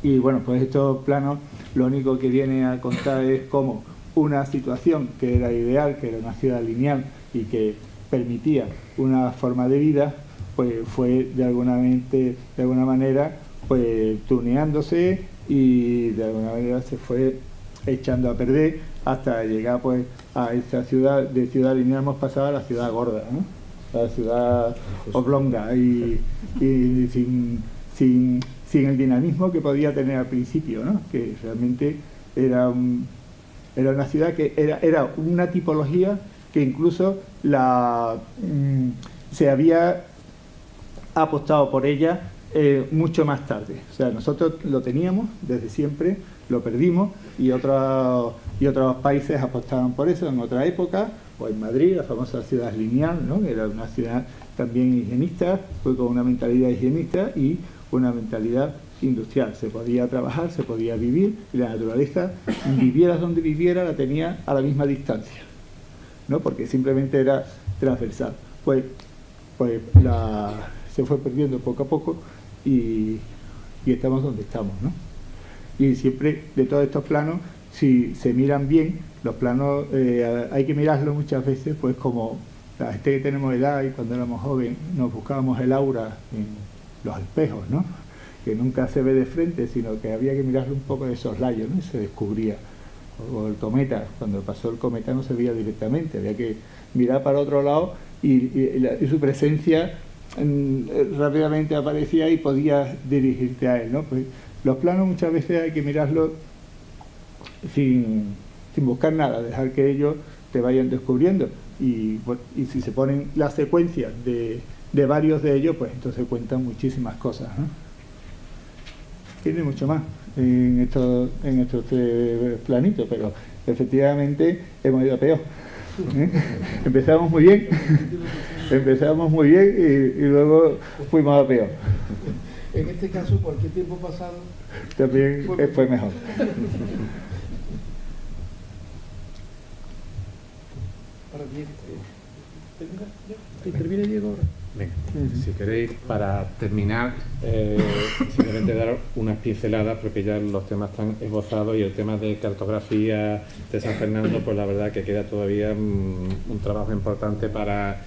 Y bueno, pues estos planos lo único que viene a contar es cómo una situación que era ideal, que era una ciudad lineal y que permitía una forma de vida, pues fue de alguna manera pues tuneándose y de alguna manera se fue echando a perder hasta llegar pues a esa ciudad. De ciudad lineal hemos pasado a la ciudad gorda, ¿no? A la ciudad oblonga y sin el dinamismo que podía tener al principio, ¿no? Que realmente era una ciudad que era una tipología que incluso se había apostado por ella mucho más tarde. O sea, nosotros lo teníamos desde siempre, lo perdimos y otros países apostaban por eso en otra época, o en Madrid, la famosa ciudad lineal, ¿no? Era una ciudad también higienista, fue con una mentalidad higienista y una mentalidad industrial. Se podía trabajar, se podía vivir y la naturaleza, vivieras donde viviera, la tenía a la misma distancia, ¿no? Porque simplemente era transversal. Pues se fue perdiendo poco a poco y estamos donde estamos, ¿no? Y siempre de todos estos planos, si se miran bien, los planos hay que mirarlos muchas veces, pues como la gente que tenemos edad y cuando éramos jóvenes nos buscábamos el aura en los espejos, ¿no? Que nunca se ve de frente, sino que había que mirarlo un poco de soslayo, ¿no? Y se descubría. O el cometa, cuando pasó el cometa no se veía directamente, había que mirar para otro lado y su presencia rápidamente aparecía y podías dirigirte a él, ¿no? Pues los planos muchas veces hay que mirarlos sin buscar nada, dejar que ellos te vayan descubriendo y si se ponen las secuencias de varios de ellos, pues entonces cuentan muchísimas cosas, ¿no? Tiene mucho más en estos planitos, pero efectivamente hemos ido a peor. Empezamos muy bien y luego fuimos a peor. En este caso, cualquier tiempo pasado también fue mejor. ¿Interviene Diego ahora? Venga, si queréis, para terminar, simplemente dar unas pinceladas, porque ya los temas están esbozados y el tema de cartografía de San Fernando, pues la verdad que queda todavía un trabajo importante para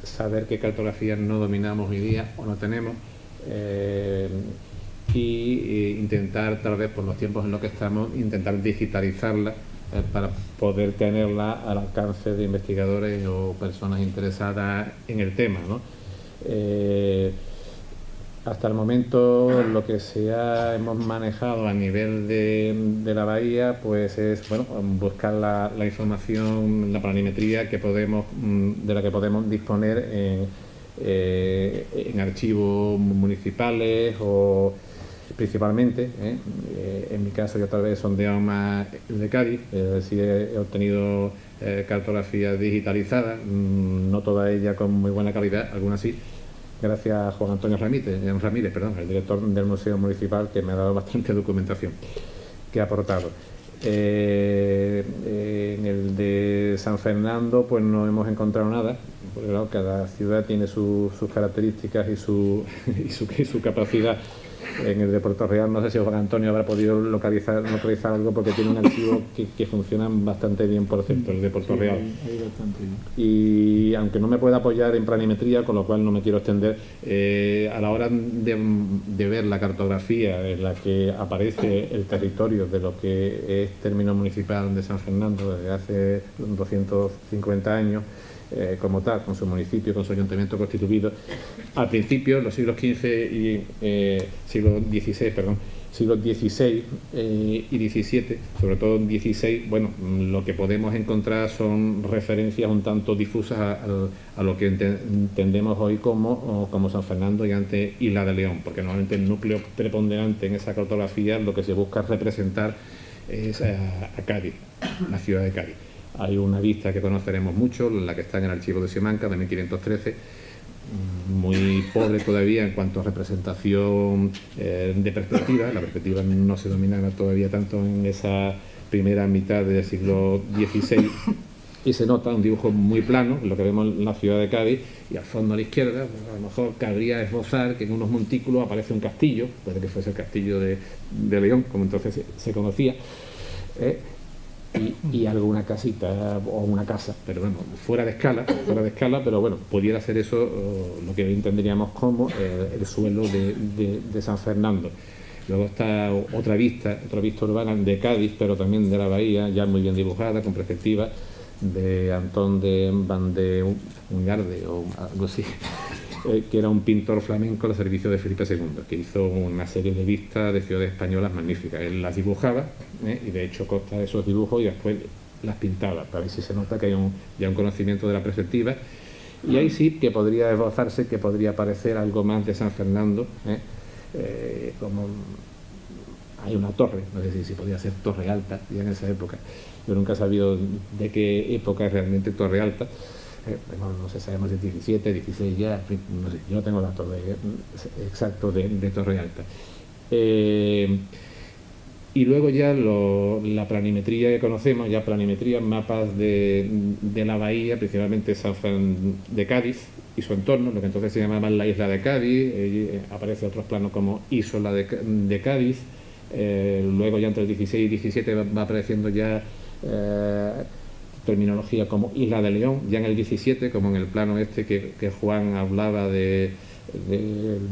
saber qué cartografía no dominamos hoy día o no tenemos y intentar, tal vez por los tiempos en los que estamos, intentar digitalizarla para poder tenerla al alcance de investigadores o personas interesadas en el tema, ¿no? Hasta el momento lo que hemos manejado a nivel de la bahía pues es buscar la información, la planimetría de la que podemos disponer en archivos municipales o principalmente, en mi caso yo tal vez he sondeado más el de Cádiz, sí he obtenido cartografía digitalizada, no toda ella con muy buena calidad, algunas sí, gracias a Juan Antonio Ramírez, el director del Museo Municipal, que me ha dado bastante documentación que ha aportado. En el de San Fernando pues no hemos encontrado nada, porque claro, cada ciudad tiene sus características y su capacidad. En el de Puerto Real no sé si Juan Antonio habrá podido localizar algo, porque tiene un archivo que funciona bastante bien, por cierto, el de Puerto Real. Y aunque no me pueda apoyar en planimetría, con lo cual no me quiero extender, a la hora de ver la cartografía en la que aparece el territorio de lo que es término municipal de San Fernando desde hace 250 años, como tal, con su municipio, con su ayuntamiento constituido, al principio, en los siglos XV y siglo XVI y XVII, sobre todo en XVI, lo que podemos encontrar son referencias un tanto difusas a lo que entendemos hoy como San Fernando y antes Isla de León, porque normalmente el núcleo preponderante en esa cartografía lo que se busca representar es a Cádiz, la ciudad de Cádiz. Hay una vista que conoceremos mucho, la que está en el archivo de Simancas de 1513, muy pobre todavía en cuanto a representación de perspectiva. La perspectiva no se dominaba todavía tanto en esa primera mitad del siglo XVI y se nota un dibujo muy plano, lo que vemos en la ciudad de Cádiz, y al fondo a la izquierda, a lo mejor cabría esbozar que en unos montículos aparece un castillo, puede que fuese el castillo de León, como entonces se conocía, y alguna casita o una casa, pero bueno, fuera de escala, pero bueno, pudiera ser eso lo que hoy entenderíamos como el suelo de San Fernando. Luego está otra vista urbana de Cádiz, pero también de la bahía, ya muy bien dibujada, con perspectiva, de Antón de Van de Ungarde o algo así, que era un pintor flamenco al servicio de Felipe II, que hizo una serie de vistas de ciudades españolas magníficas. Él las dibujaba, y de hecho consta de esos dibujos y después las pintaba, para ver si se nota que hay ya un conocimiento de la perspectiva. Y ahí sí que podría esbozarse, que podría aparecer algo más de San Fernando, como hay una torre, no sé si podía ser Torre Alta ya en esa época. Yo nunca he sabido de qué época es realmente Torre Alta. No sé, sabemos de 17, 16 ya, en fin, no sé, yo no tengo datos exactos de Torre Alta. Y luego ya la planimetría que conocemos, ya planimetría, mapas de la bahía, principalmente de Cádiz y su entorno, lo que entonces se llamaba la isla de Cádiz, aparece otros planos como Isola de Cádiz, luego ya entre el 16 y 17 va apareciendo ya terminología como Isla de León, ya en el 17, como en el plano este que Juan hablaba del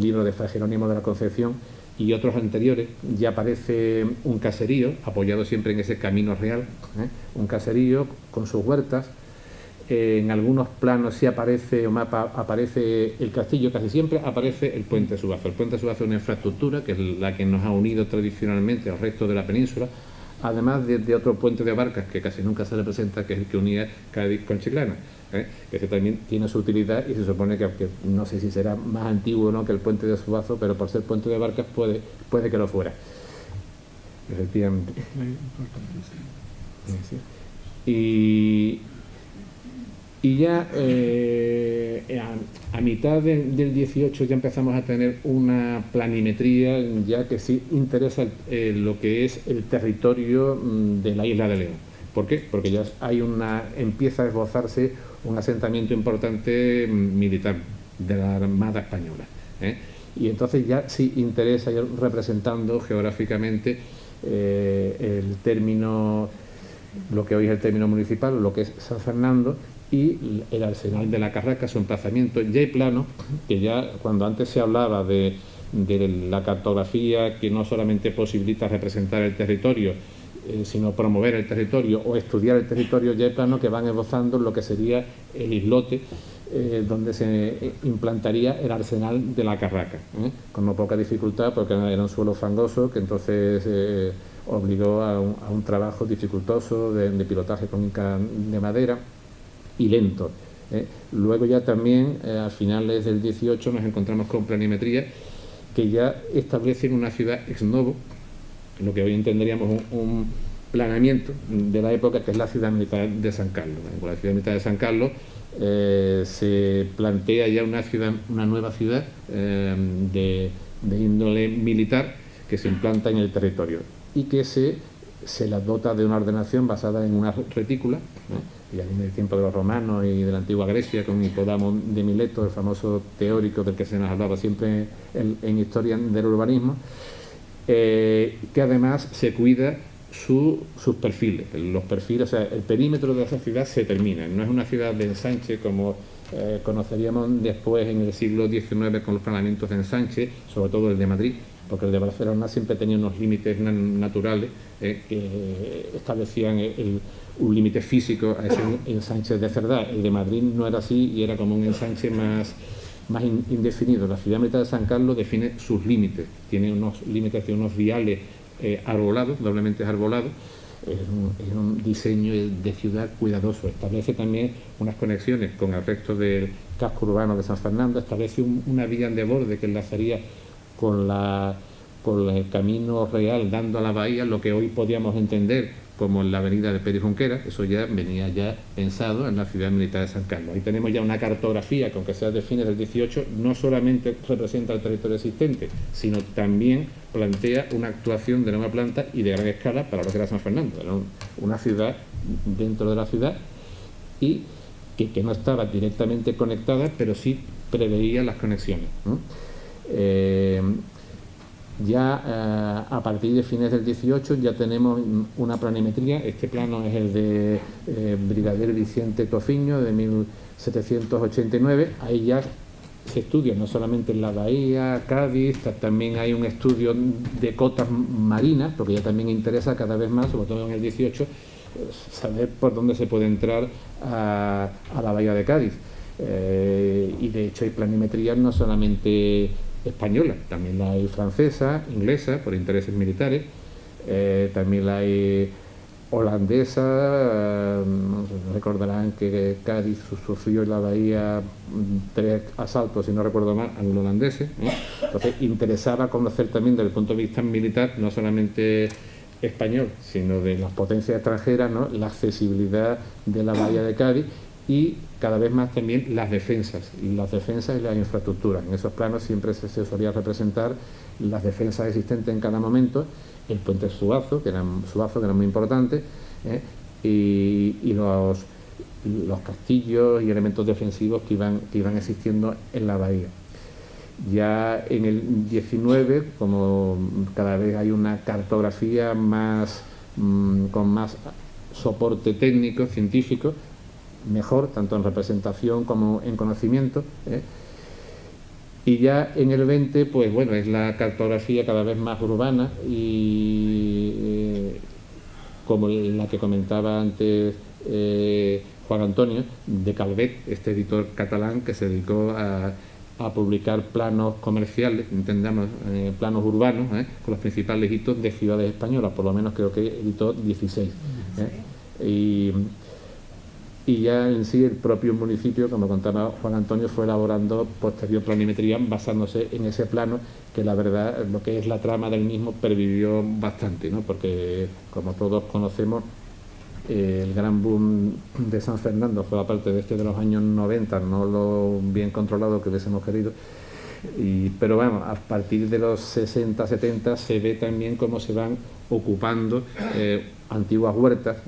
libro de Fray Jerónimo de la Concepción, y otros anteriores, ya aparece un caserío, apoyado siempre en ese camino real, un caserío con sus huertas. En algunos planos sí aparece o mapa, aparece el castillo, casi siempre aparece el puente de Suazo. El puente de Suazo es una infraestructura que es la que nos ha unido tradicionalmente al resto de la península, además de otro puente de barcas que casi nunca se representa, que es el que unía Cádiz con Chiclana, que ese también tiene su utilidad y se supone que, aunque no sé si será más antiguo o no que el puente de Suazo, pero por ser puente de barcas puede que lo fuera. Efectivamente. Sí. Y ya a mitad del 18 ya empezamos a tener una planimetría ya que sí interesa lo que es el territorio de la isla de León. ¿Por qué? Porque ya empieza a esbozarse un asentamiento importante militar de la Armada Española, y entonces ya sí interesa ir representando geográficamente el término, lo que hoy es el término municipal, lo que es San Fernando, y el Arsenal de la Carraca, su emplazamiento. Ya hay plano, que ya cuando antes se hablaba de la cartografía que no solamente posibilita representar el territorio, sino promover el territorio o estudiar el territorio, ya hay planos que van esbozando lo que sería el islote donde se implantaría el Arsenal de la Carraca, con no poca dificultad, porque era un suelo fangoso que entonces obligó a un trabajo dificultoso de pilotaje con inca de madera y lento. Luego ya también a finales del 18 nos encontramos con planimetría que ya establecen una ciudad ex novo, lo que hoy entenderíamos un planeamiento de la época, que es la ciudad militar de San Carlos. Con la ciudad militar de San Carlos se plantea ya una nueva ciudad de índole militar que se implanta en el territorio y que se la dota de una ordenación basada en una retícula, ya en el tiempo de los romanos y de la antigua Grecia, con Hipódamo de Mileto, el famoso teórico del que se nos hablaba siempre en historia del urbanismo, que además se cuida sus perfiles. Los perfiles, o sea, el perímetro de esa ciudad se termina. No es una ciudad de ensanche como conoceríamos después en el siglo XIX con los planeamientos de ensanche, sobre todo el de Madrid, porque el de Barcelona siempre tenía unos límites naturales que establecían un límite físico a ese ensanche de Cerdá. El de Madrid no era así y era como un ensanche más indefinido. La ciudad militar de San Carlos define sus límites, tiene unos límites, tiene unos viales arbolados, doblemente arbolados. Es un diseño de ciudad cuidadoso. Establece también unas conexiones con el resto del casco urbano de San Fernando, establece una vía de borde que enlazaría con el camino real dando a la bahía, lo que hoy podríamos entender como la avenida de Pérez Junquera. Eso ya venía ya pensado en la ciudad militar de San Carlos. Ahí tenemos ya una cartografía que, aunque sea de fines del 18, no solamente representa el territorio existente, sino también plantea una actuación de nueva planta y de gran escala para lo que era San Fernando. Era una ciudad dentro de la ciudad y que no estaba directamente conectada, pero sí preveía las conexiones, ¿no? Ya a partir de fines del 18 ya tenemos una planimetría. Este plano es el de Brigadier Vicente Tofiño de 1789. Ahí ya se estudia no solamente en la bahía, Cádiz, también hay un estudio de cotas marinas, porque ya también interesa cada vez más, sobre todo en el 18, saber por dónde se puede entrar a la bahía de Cádiz. Y de hecho hay planimetrías no solamente españolas, también la hay francesa, inglesa, por intereses militares, también la hay holandesa. Recordarán que Cádiz sufrió en la bahía 3 asaltos, si no recuerdo mal, anglo-holandeses, ¿eh? Entonces interesaba conocer también desde el punto de vista militar, no solamente español, sino de las potencias extranjeras, ¿no?, la accesibilidad de la bahía de Cádiz y cada vez más también las defensas y las infraestructuras. En esos planos siempre se solía representar las defensas existentes en cada momento, el puente Suazo, que era muy importante, y los castillos y elementos defensivos que iban existiendo en la bahía. Ya en el 19, como cada vez hay una cartografía con más soporte técnico, científico, mejor, tanto en representación como en conocimiento, y ya en el 20, pues bueno, es la cartografía cada vez más urbana y como la que comentaba antes Juan Antonio, de Calvet, este editor catalán que se dedicó a publicar planos comerciales, entendamos, planos urbanos, con los principales hitos de ciudades españolas, por lo menos creo que editó 16. Y ya en sí el propio municipio, como contaba Juan Antonio, fue elaborando posterior planimetría basándose en ese plano, que la verdad, lo que es la trama del mismo, pervivió bastante, ¿no? Porque, como todos conocemos, el gran boom de San Fernando fue, aparte de de los años 90, no lo bien controlado que hubiésemos querido. Pero vamos, a partir de los 60, 70 se ve también cómo se van ocupando antiguas huertas,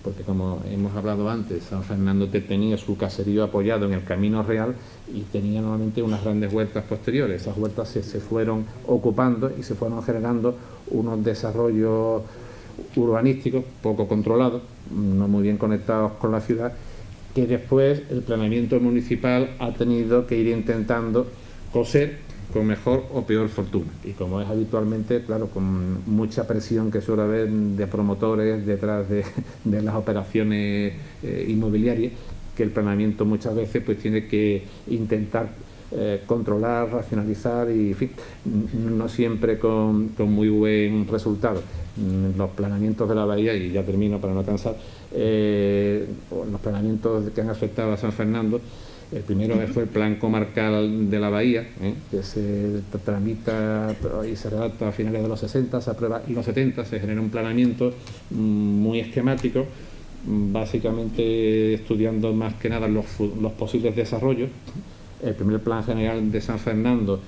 porque como hemos hablado antes, San Fernando tenía su caserío apoyado en el Camino Real y tenía normalmente unas grandes huertas posteriores. Esas huertas se fueron ocupando y se fueron generando unos desarrollos urbanísticos poco controlados, no muy bien conectados con la ciudad, que después el planeamiento municipal ha tenido que ir intentando coser con mejor o peor fortuna. Y como es habitualmente, claro, con mucha presión que suele haber de promotores detrás de las operaciones inmobiliarias, que el planeamiento muchas veces pues tiene que intentar controlar, racionalizar y, en fin, no siempre con muy buen resultado. Los planeamientos de la bahía, y ya termino para no cansar, los planeamientos que han afectado a San Fernando, el primero fue el plan comarcal de la bahía, que se tramita y se redacta a finales de los 60, se aprueba en los 70, se genera un planeamiento muy esquemático, básicamente estudiando más que nada los posibles desarrollos. El primer plan general de San Fernando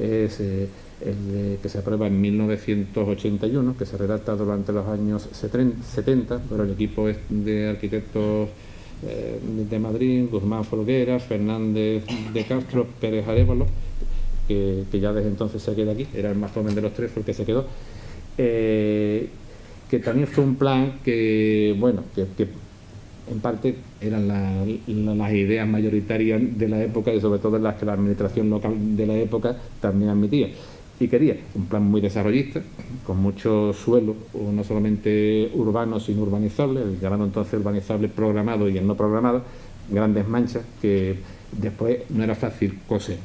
es el que se aprueba en 1981, que se redacta durante los años 70, pero el equipo es de arquitectos de Madrid, Guzmán Folguera, Fernández de Castro, Pérez Arévalo, que ya desde entonces se queda aquí, era el más joven de los tres, fue el que se quedó, que también fue un plan que, bueno, que en parte eran las ideas mayoritarias de la época y sobre todo las que la administración local de la época también admitía y quería. Un plan muy desarrollista, con mucho suelo, no solamente urbano sino urbanizable, el llamado entonces urbanizable programado y el no programado, grandes manchas que después no era fácil coser.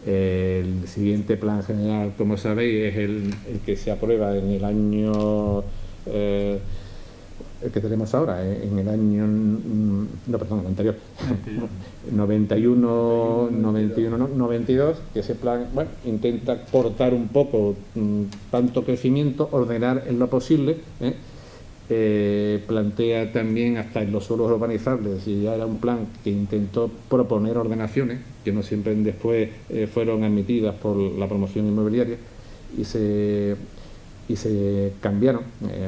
El siguiente plan general, como sabéis, es el que se aprueba en el año el que tenemos ahora, en el año, no, perdón, el anterior, 92, que ese plan, bueno, intenta cortar un poco tanto crecimiento, ordenar en lo posible, plantea también hasta en los suelos urbanizables, y ya era un plan que intentó proponer ordenaciones, que no siempre después fueron admitidas por la promoción inmobiliaria, y se cambiaron.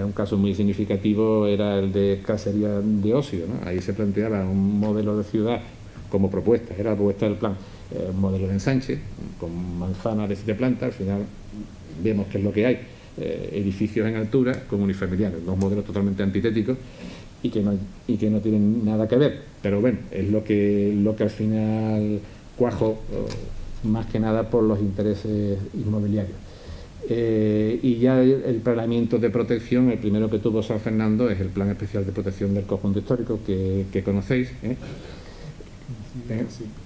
Un caso muy significativo era el de Casería de Ocio, ¿no? Ahí se planteaba un modelo de ciudad como propuesta, era la propuesta del plan, un modelo de ensanche con manzanas de 7 plantas. Al final vemos que es lo que hay, edificios en altura con unifamiliares, dos modelos totalmente antitéticos y que no tienen nada que ver, pero bueno, es lo que al final cuajo, más que nada por los intereses inmobiliarios. Y ya el planeamiento de protección, el primero que tuvo San Fernando es el Plan Especial de Protección del Conjunto Histórico que conocéis,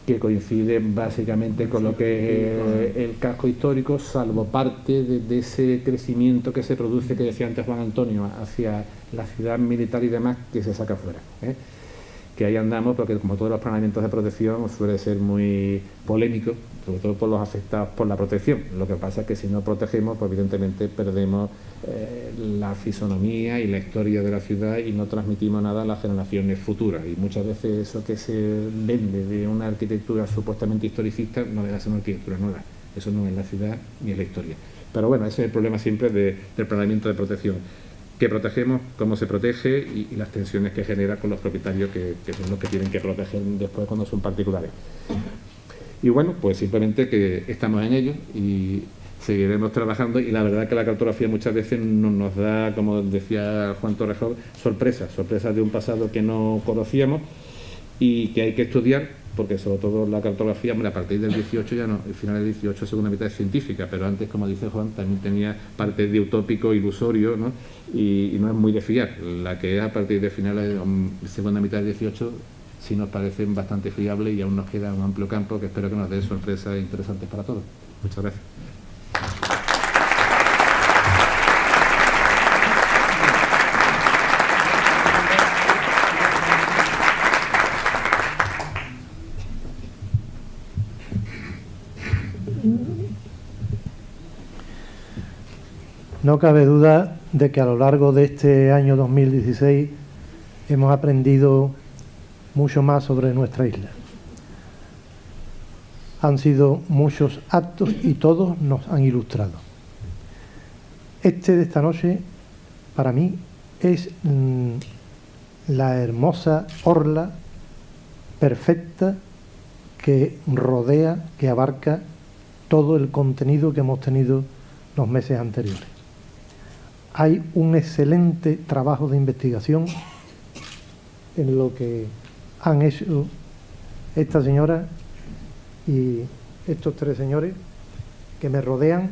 que coincide básicamente con lo que es el casco histórico, salvo parte de ese crecimiento que se produce, que decía antes Juan Antonio, hacia la ciudad militar y demás, que se saca fuera. Que ahí andamos, porque como todos los planeamientos de protección suele ser muy polémico, sobre todo por los afectados por la protección. Lo que pasa es que si no protegemos, pues evidentemente perdemos la fisonomía y la historia de la ciudad y no transmitimos nada a las generaciones futuras. Y muchas veces eso que se vende de una arquitectura supuestamente historicista no deja de ser una arquitectura nueva. Eso no es la ciudad ni es la historia. Pero bueno, ese es el problema siempre del planeamiento de protección. ¿Qué protegemos? ¿Cómo se protege? Y las tensiones que genera con los propietarios, que son los que tienen que proteger después cuando son particulares. Y bueno, pues simplemente que estamos en ello y seguiremos trabajando, y la verdad que la cartografía muchas veces nos da, como decía Juan Torrejón, sorpresas de un pasado que no conocíamos y que hay que estudiar, porque sobre todo la cartografía, a partir del 18 ya no, el final del 18 segunda mitad es científica, pero antes, como dice Juan, también tenía parte de utópico, ilusorio, ¿no? Y no es muy de fiar. La que es a partir de finales de segunda mitad del 18 sí nos parecen bastante fiables, y aún nos queda un amplio campo que espero que nos dé sorpresas interesantes para todos. Muchas gracias. No cabe duda de que a lo largo de este año 2016 hemos aprendido mucho más sobre nuestra isla. Han sido muchos actos y todos nos han ilustrado. Este de esta noche, para mí, es la hermosa orla perfecta que rodea, que abarca todo el contenido que hemos tenido los meses anteriores. Hay un excelente trabajo de investigación en lo que han hecho esta señora y estos tres señores que me rodean,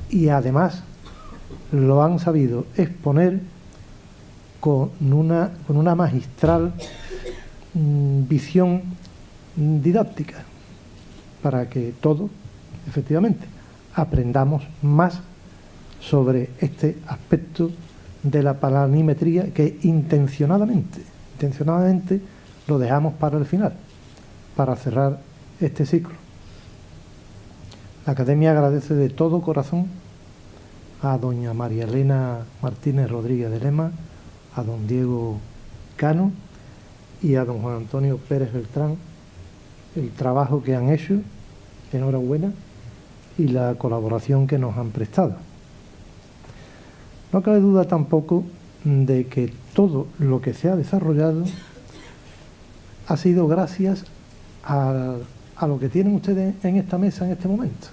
y además lo han sabido exponer con una magistral visión didáctica, para que todos, efectivamente, aprendamos más sobre este aspecto de la planimetría que intencionadamente lo dejamos para el final, para cerrar este ciclo. La Academia agradece de todo corazón a doña María Elena Martínez Rodríguez de Lema, a don Diego Cano y a don Juan Antonio Pérez Beltrán el trabajo que han hecho, enhorabuena, y la colaboración que nos han prestado. No cabe duda tampoco de que todo lo que se ha desarrollado ha sido gracias a lo que tienen ustedes en esta mesa en este momento,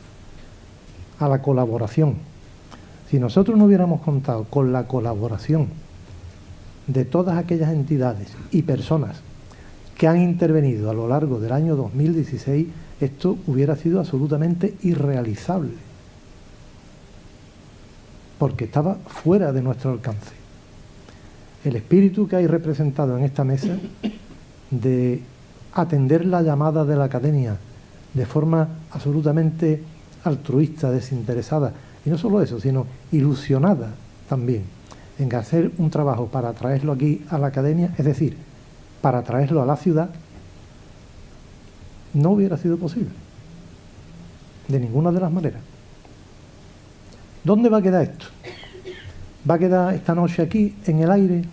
a la colaboración. Si nosotros no hubiéramos contado con la colaboración de todas aquellas entidades y personas que han intervenido a lo largo del año 2016, esto hubiera sido absolutamente irrealizable, porque estaba fuera de nuestro alcance. El espíritu que hay representado en esta mesa de atender la llamada de la Academia de forma absolutamente altruista, desinteresada, y no solo eso, sino ilusionada también, en hacer un trabajo para traerlo aquí a la Academia, es decir, para traerlo a la ciudad, no hubiera sido posible, de ninguna de las maneras. ¿Dónde va a quedar esto? ¿Va a quedar esta noche aquí, en el aire?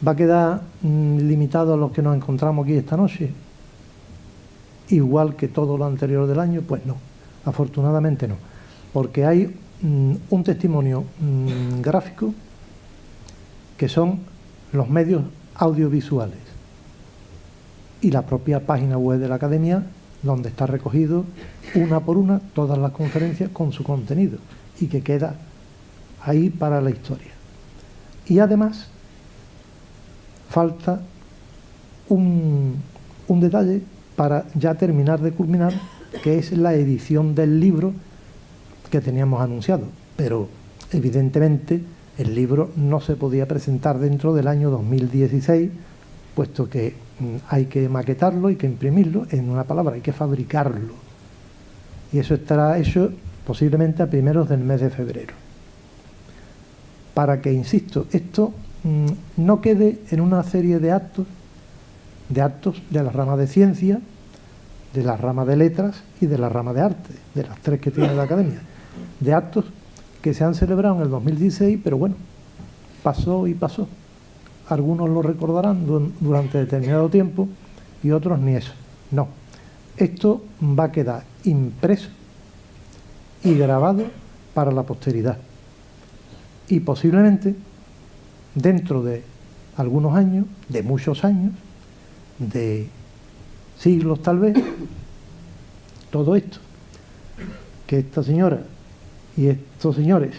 ¿Va a quedar limitado a los que nos encontramos aquí esta noche? Igual que todo lo anterior del año, pues no, afortunadamente no, porque hay un testimonio gráfico que son los medios audiovisuales. y la propia página web de la Academia, donde está recogido una por una todas las conferencias con su contenido y que queda ahí para la historia. Y además falta un detalle para ya terminar de culminar, que es la edición del libro que teníamos anunciado, pero evidentemente el libro no se podía presentar dentro del año 2016, puesto que hay que maquetarlo, hay que imprimirlo, en una palabra, hay que fabricarlo. Y eso estará hecho posiblemente a primeros del mes de febrero. Para que, insisto, esto no quede en una serie de actos de la rama de ciencia, de la rama de letras y de la rama de arte, de las tres que tiene la Academia, de actos que se han celebrado en el 2016, pero bueno, pasó y pasó. Algunos lo recordarán durante determinado tiempo y otros ni eso. No, esto va a quedar impreso y grabado para la posteridad. Y posiblemente, dentro de algunos años, de muchos años, de siglos tal vez, todo esto que esta señora y estos señores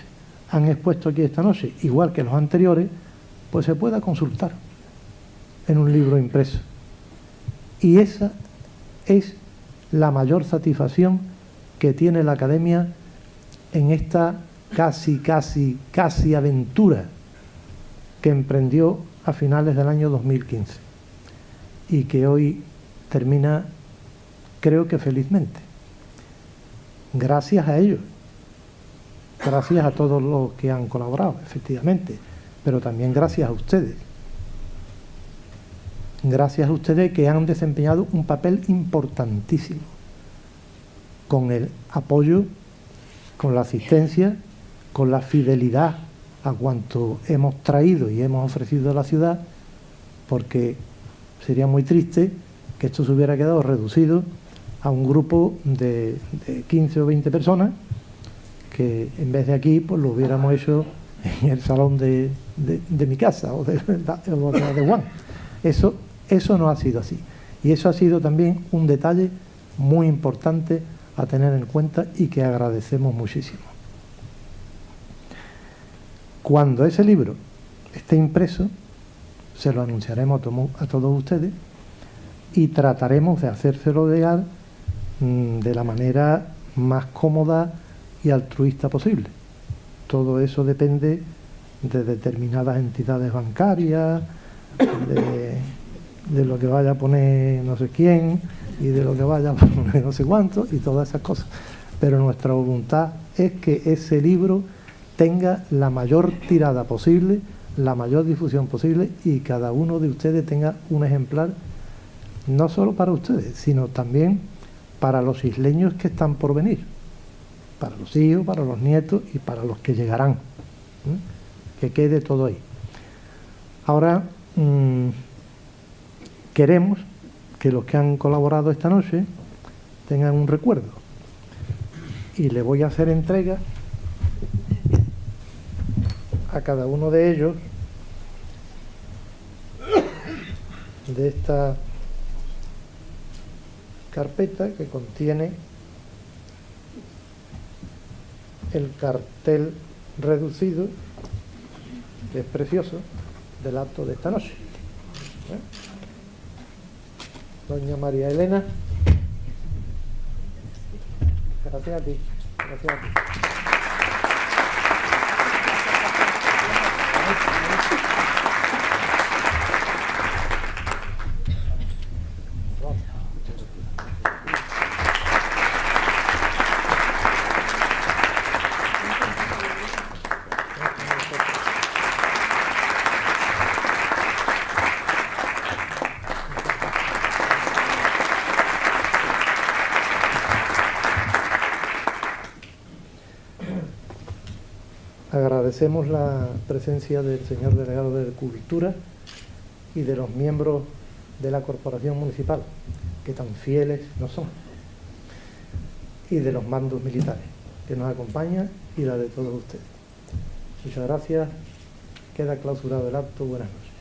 han expuesto aquí esta noche, igual que los anteriores, pues se pueda consultar en un libro impreso. Y esa es la mayor satisfacción que tiene la Academia en esta casi aventura que emprendió a finales del año 2015 y que hoy termina, creo que felizmente. Gracias a ellos, gracias a todos los que han colaborado, efectivamente, pero también gracias a ustedes. Gracias a ustedes que han desempeñado un papel importantísimo con el apoyo, con la asistencia, con la fidelidad a cuanto hemos traído y hemos ofrecido a la ciudad, porque sería muy triste que esto se hubiera quedado reducido a un grupo de 15 o 20 personas, que en vez de aquí pues lo hubiéramos hecho en el salón de mi casa o de Juan. Eso no ha sido así. Y eso ha sido también un detalle muy importante a tener en cuenta y que agradecemos muchísimo. Cuando ese libro esté impreso, se lo anunciaremos a todos ustedes y trataremos de hacérselo llegar de la manera más cómoda y altruista posible. Todo eso depende de determinadas entidades bancarias, de lo que vaya a poner no sé quién y de lo que vaya a poner no sé cuánto y todas esas cosas. Pero nuestra voluntad es que ese libro tenga la mayor tirada posible, la mayor difusión posible y cada uno de ustedes tenga un ejemplar, no solo para ustedes, sino también para los isleños que están por venir, para los hijos, para los nietos y para los que llegarán. Que quede todo ahí. Ahora queremos que los que han colaborado esta noche tengan un recuerdo y le voy a hacer entrega a cada uno de ellos de esta carpeta que contiene el cartel reducido, que es precioso, del acto de esta noche. Doña María Elena, gracias a ti, gracias a ti. Agradecemos la presencia del señor delegado de Cultura y de los miembros de la Corporación Municipal, que tan fieles nos son, y de los mandos militares que nos acompañan y la de todos ustedes. Muchas gracias. Queda clausurado el acto. Buenas noches.